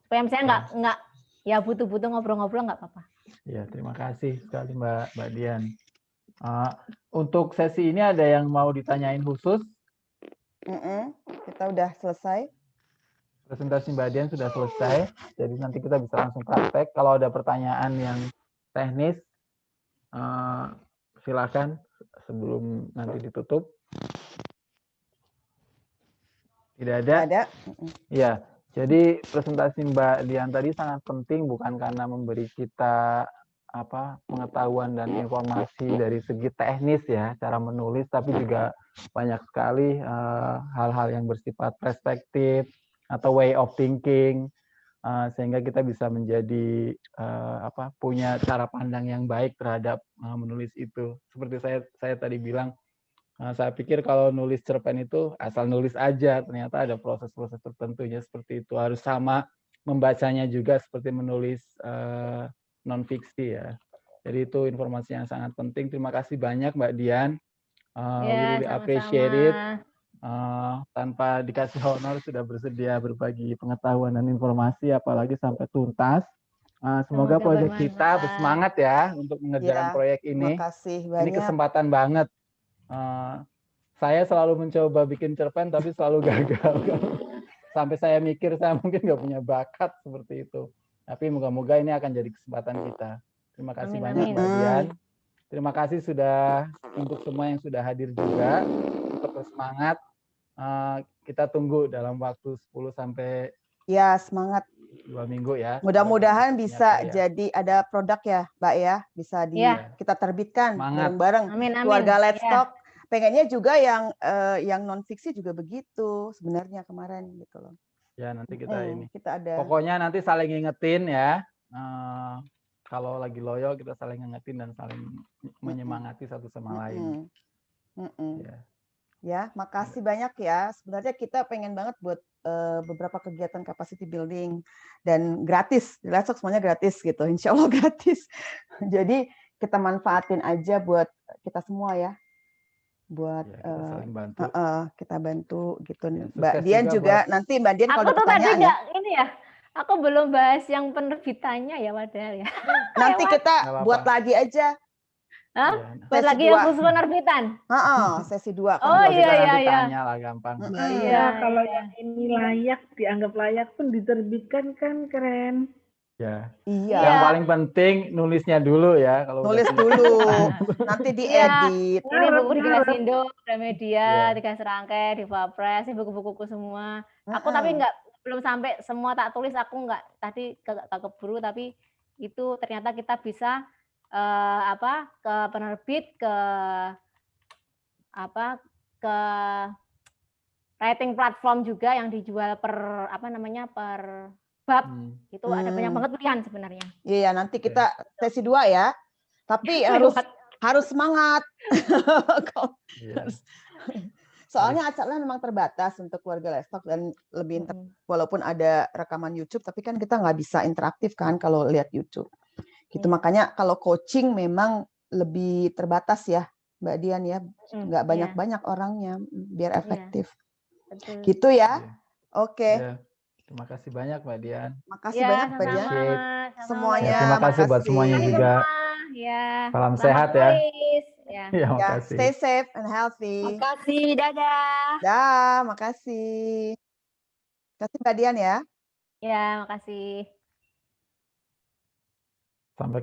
supaya misalnya nggak ya butuh-butuh ngobrol-ngobrol nggak apa-apa. Ya, terima kasih sekali Mbak Dian. Untuk sesi ini ada yang mau ditanyain khusus? Kita udah selesai. Presentasi Mbak Dian sudah selesai, jadi nanti kita bisa langsung praktek. Kalau ada pertanyaan yang teknis, silakan sebelum nanti ditutup. Tidak ada? Tidak ada. Ya, jadi presentasi Mbak Dian tadi sangat penting bukan karena memberi kita pengetahuan dan informasi dari segi teknis ya, cara menulis, tapi juga banyak sekali hal-hal yang bersifat perspektif atau way of thinking, sehingga kita bisa menjadi punya cara pandang yang baik terhadap menulis itu. Seperti saya tadi bilang, saya pikir kalau nulis cerpen itu asal nulis aja, ternyata ada proses-proses tertentunya seperti itu. Harus sama membacanya juga seperti menulis non-fiksi ya. Jadi itu informasi yang sangat penting. Terima kasih banyak Mbak Dian. We really appreciate it. Tanpa dikasih honor sudah bersedia berbagi pengetahuan dan informasi, apalagi sampai tuntas. Semoga proyek kita bersemangat ya untuk mengerjakan proyek ini. Terima kasih banyak. Ini kesempatan banget. Saya selalu mencoba bikin cerpen tapi selalu gagal. Sampai saya mikir saya mungkin nggak punya bakat seperti itu. Tapi moga-moga ini akan jadi kesempatan kita. Terima kasih banyak Mbak Dian. Terima kasih sudah untuk semua yang sudah hadir juga. Tetap bersemangat. Kita tunggu dalam waktu 10 sampai Ya, semangat. 2 minggu ya. Mudah-mudahan Ternyata bisa ya. jadi ada produk ya, Mbak ya, bisa Iya. kita terbitkan Semangat. bareng-bareng. Amin, amin. Keluarga Let's Iya. Talk. Pengennya juga yang non fiksi juga begitu sebenarnya kemarin gitu loh. Ya, nanti kita ini. Kita ada. Pokoknya nanti saling ngingetin ya. Kalau lagi loyo kita saling ngingetin dan saling menyemangati satu sama lain. Ya, makasih banyak ya. Sebenarnya kita pengen banget buat beberapa kegiatan capacity building dan gratis. Let's Talk semuanya gratis gitu. Insya Allah gratis. Jadi kita manfaatin aja buat kita semua ya. Buat ya, kita saling bantu. Kita bantu gitu. Ya, Mbak Dian juga buat... nanti Mbak Dian kalau ada pertanyaan pertanyaan tadi ini ya. Aku belum bahas yang penerbitannya ya padahal ya. Nanti kita buat lagi aja. Hah? Ya, buat lagi yang khusus penerbitan. Sesi 2. Oh iya. Tanya lah gampang. Iya, kalau yang ini layak, dianggap layak pun diterbitkan kan keren. Ya. Iya. Yang paling penting nulisnya dulu ya. Kalau nulis dulu, nanti diedit. Ini buku di Glasindo, Gramedia, 3 Serangkai, di Wapres, ini buku-bukuku semua. Aku tapi belum sampai semua tak tulis, aku tadi keburu, tapi itu ternyata kita bisa ke penerbit, ke writing platform juga yang dijual per bab. Itu ada banyak banget pilihan sebenarnya. Iya, nanti kita sesi 2 ya. Tapi harus semangat. Soalnya acaranya memang terbatas untuk keluarga Let's Talk dan lebih walaupun ada rekaman YouTube, tapi kan kita nggak bisa interaktif kan kalau lihat YouTube. Gitu makanya kalau coaching memang lebih terbatas ya, Mbak Dian ya, nggak banyak-banyak orangnya biar efektif. Gitu ya. Oke. Terima kasih banyak Mbak Dian. Makasih banyak Mbak Dian. Semuanya. Terima kasih buat semuanya juga. Salam sehat ya. Ya, makasih. Stay safe and healthy. Makasih, dadah. Dah, makasih. Makasih Mbak Dian ya. Ya, makasih. Sampai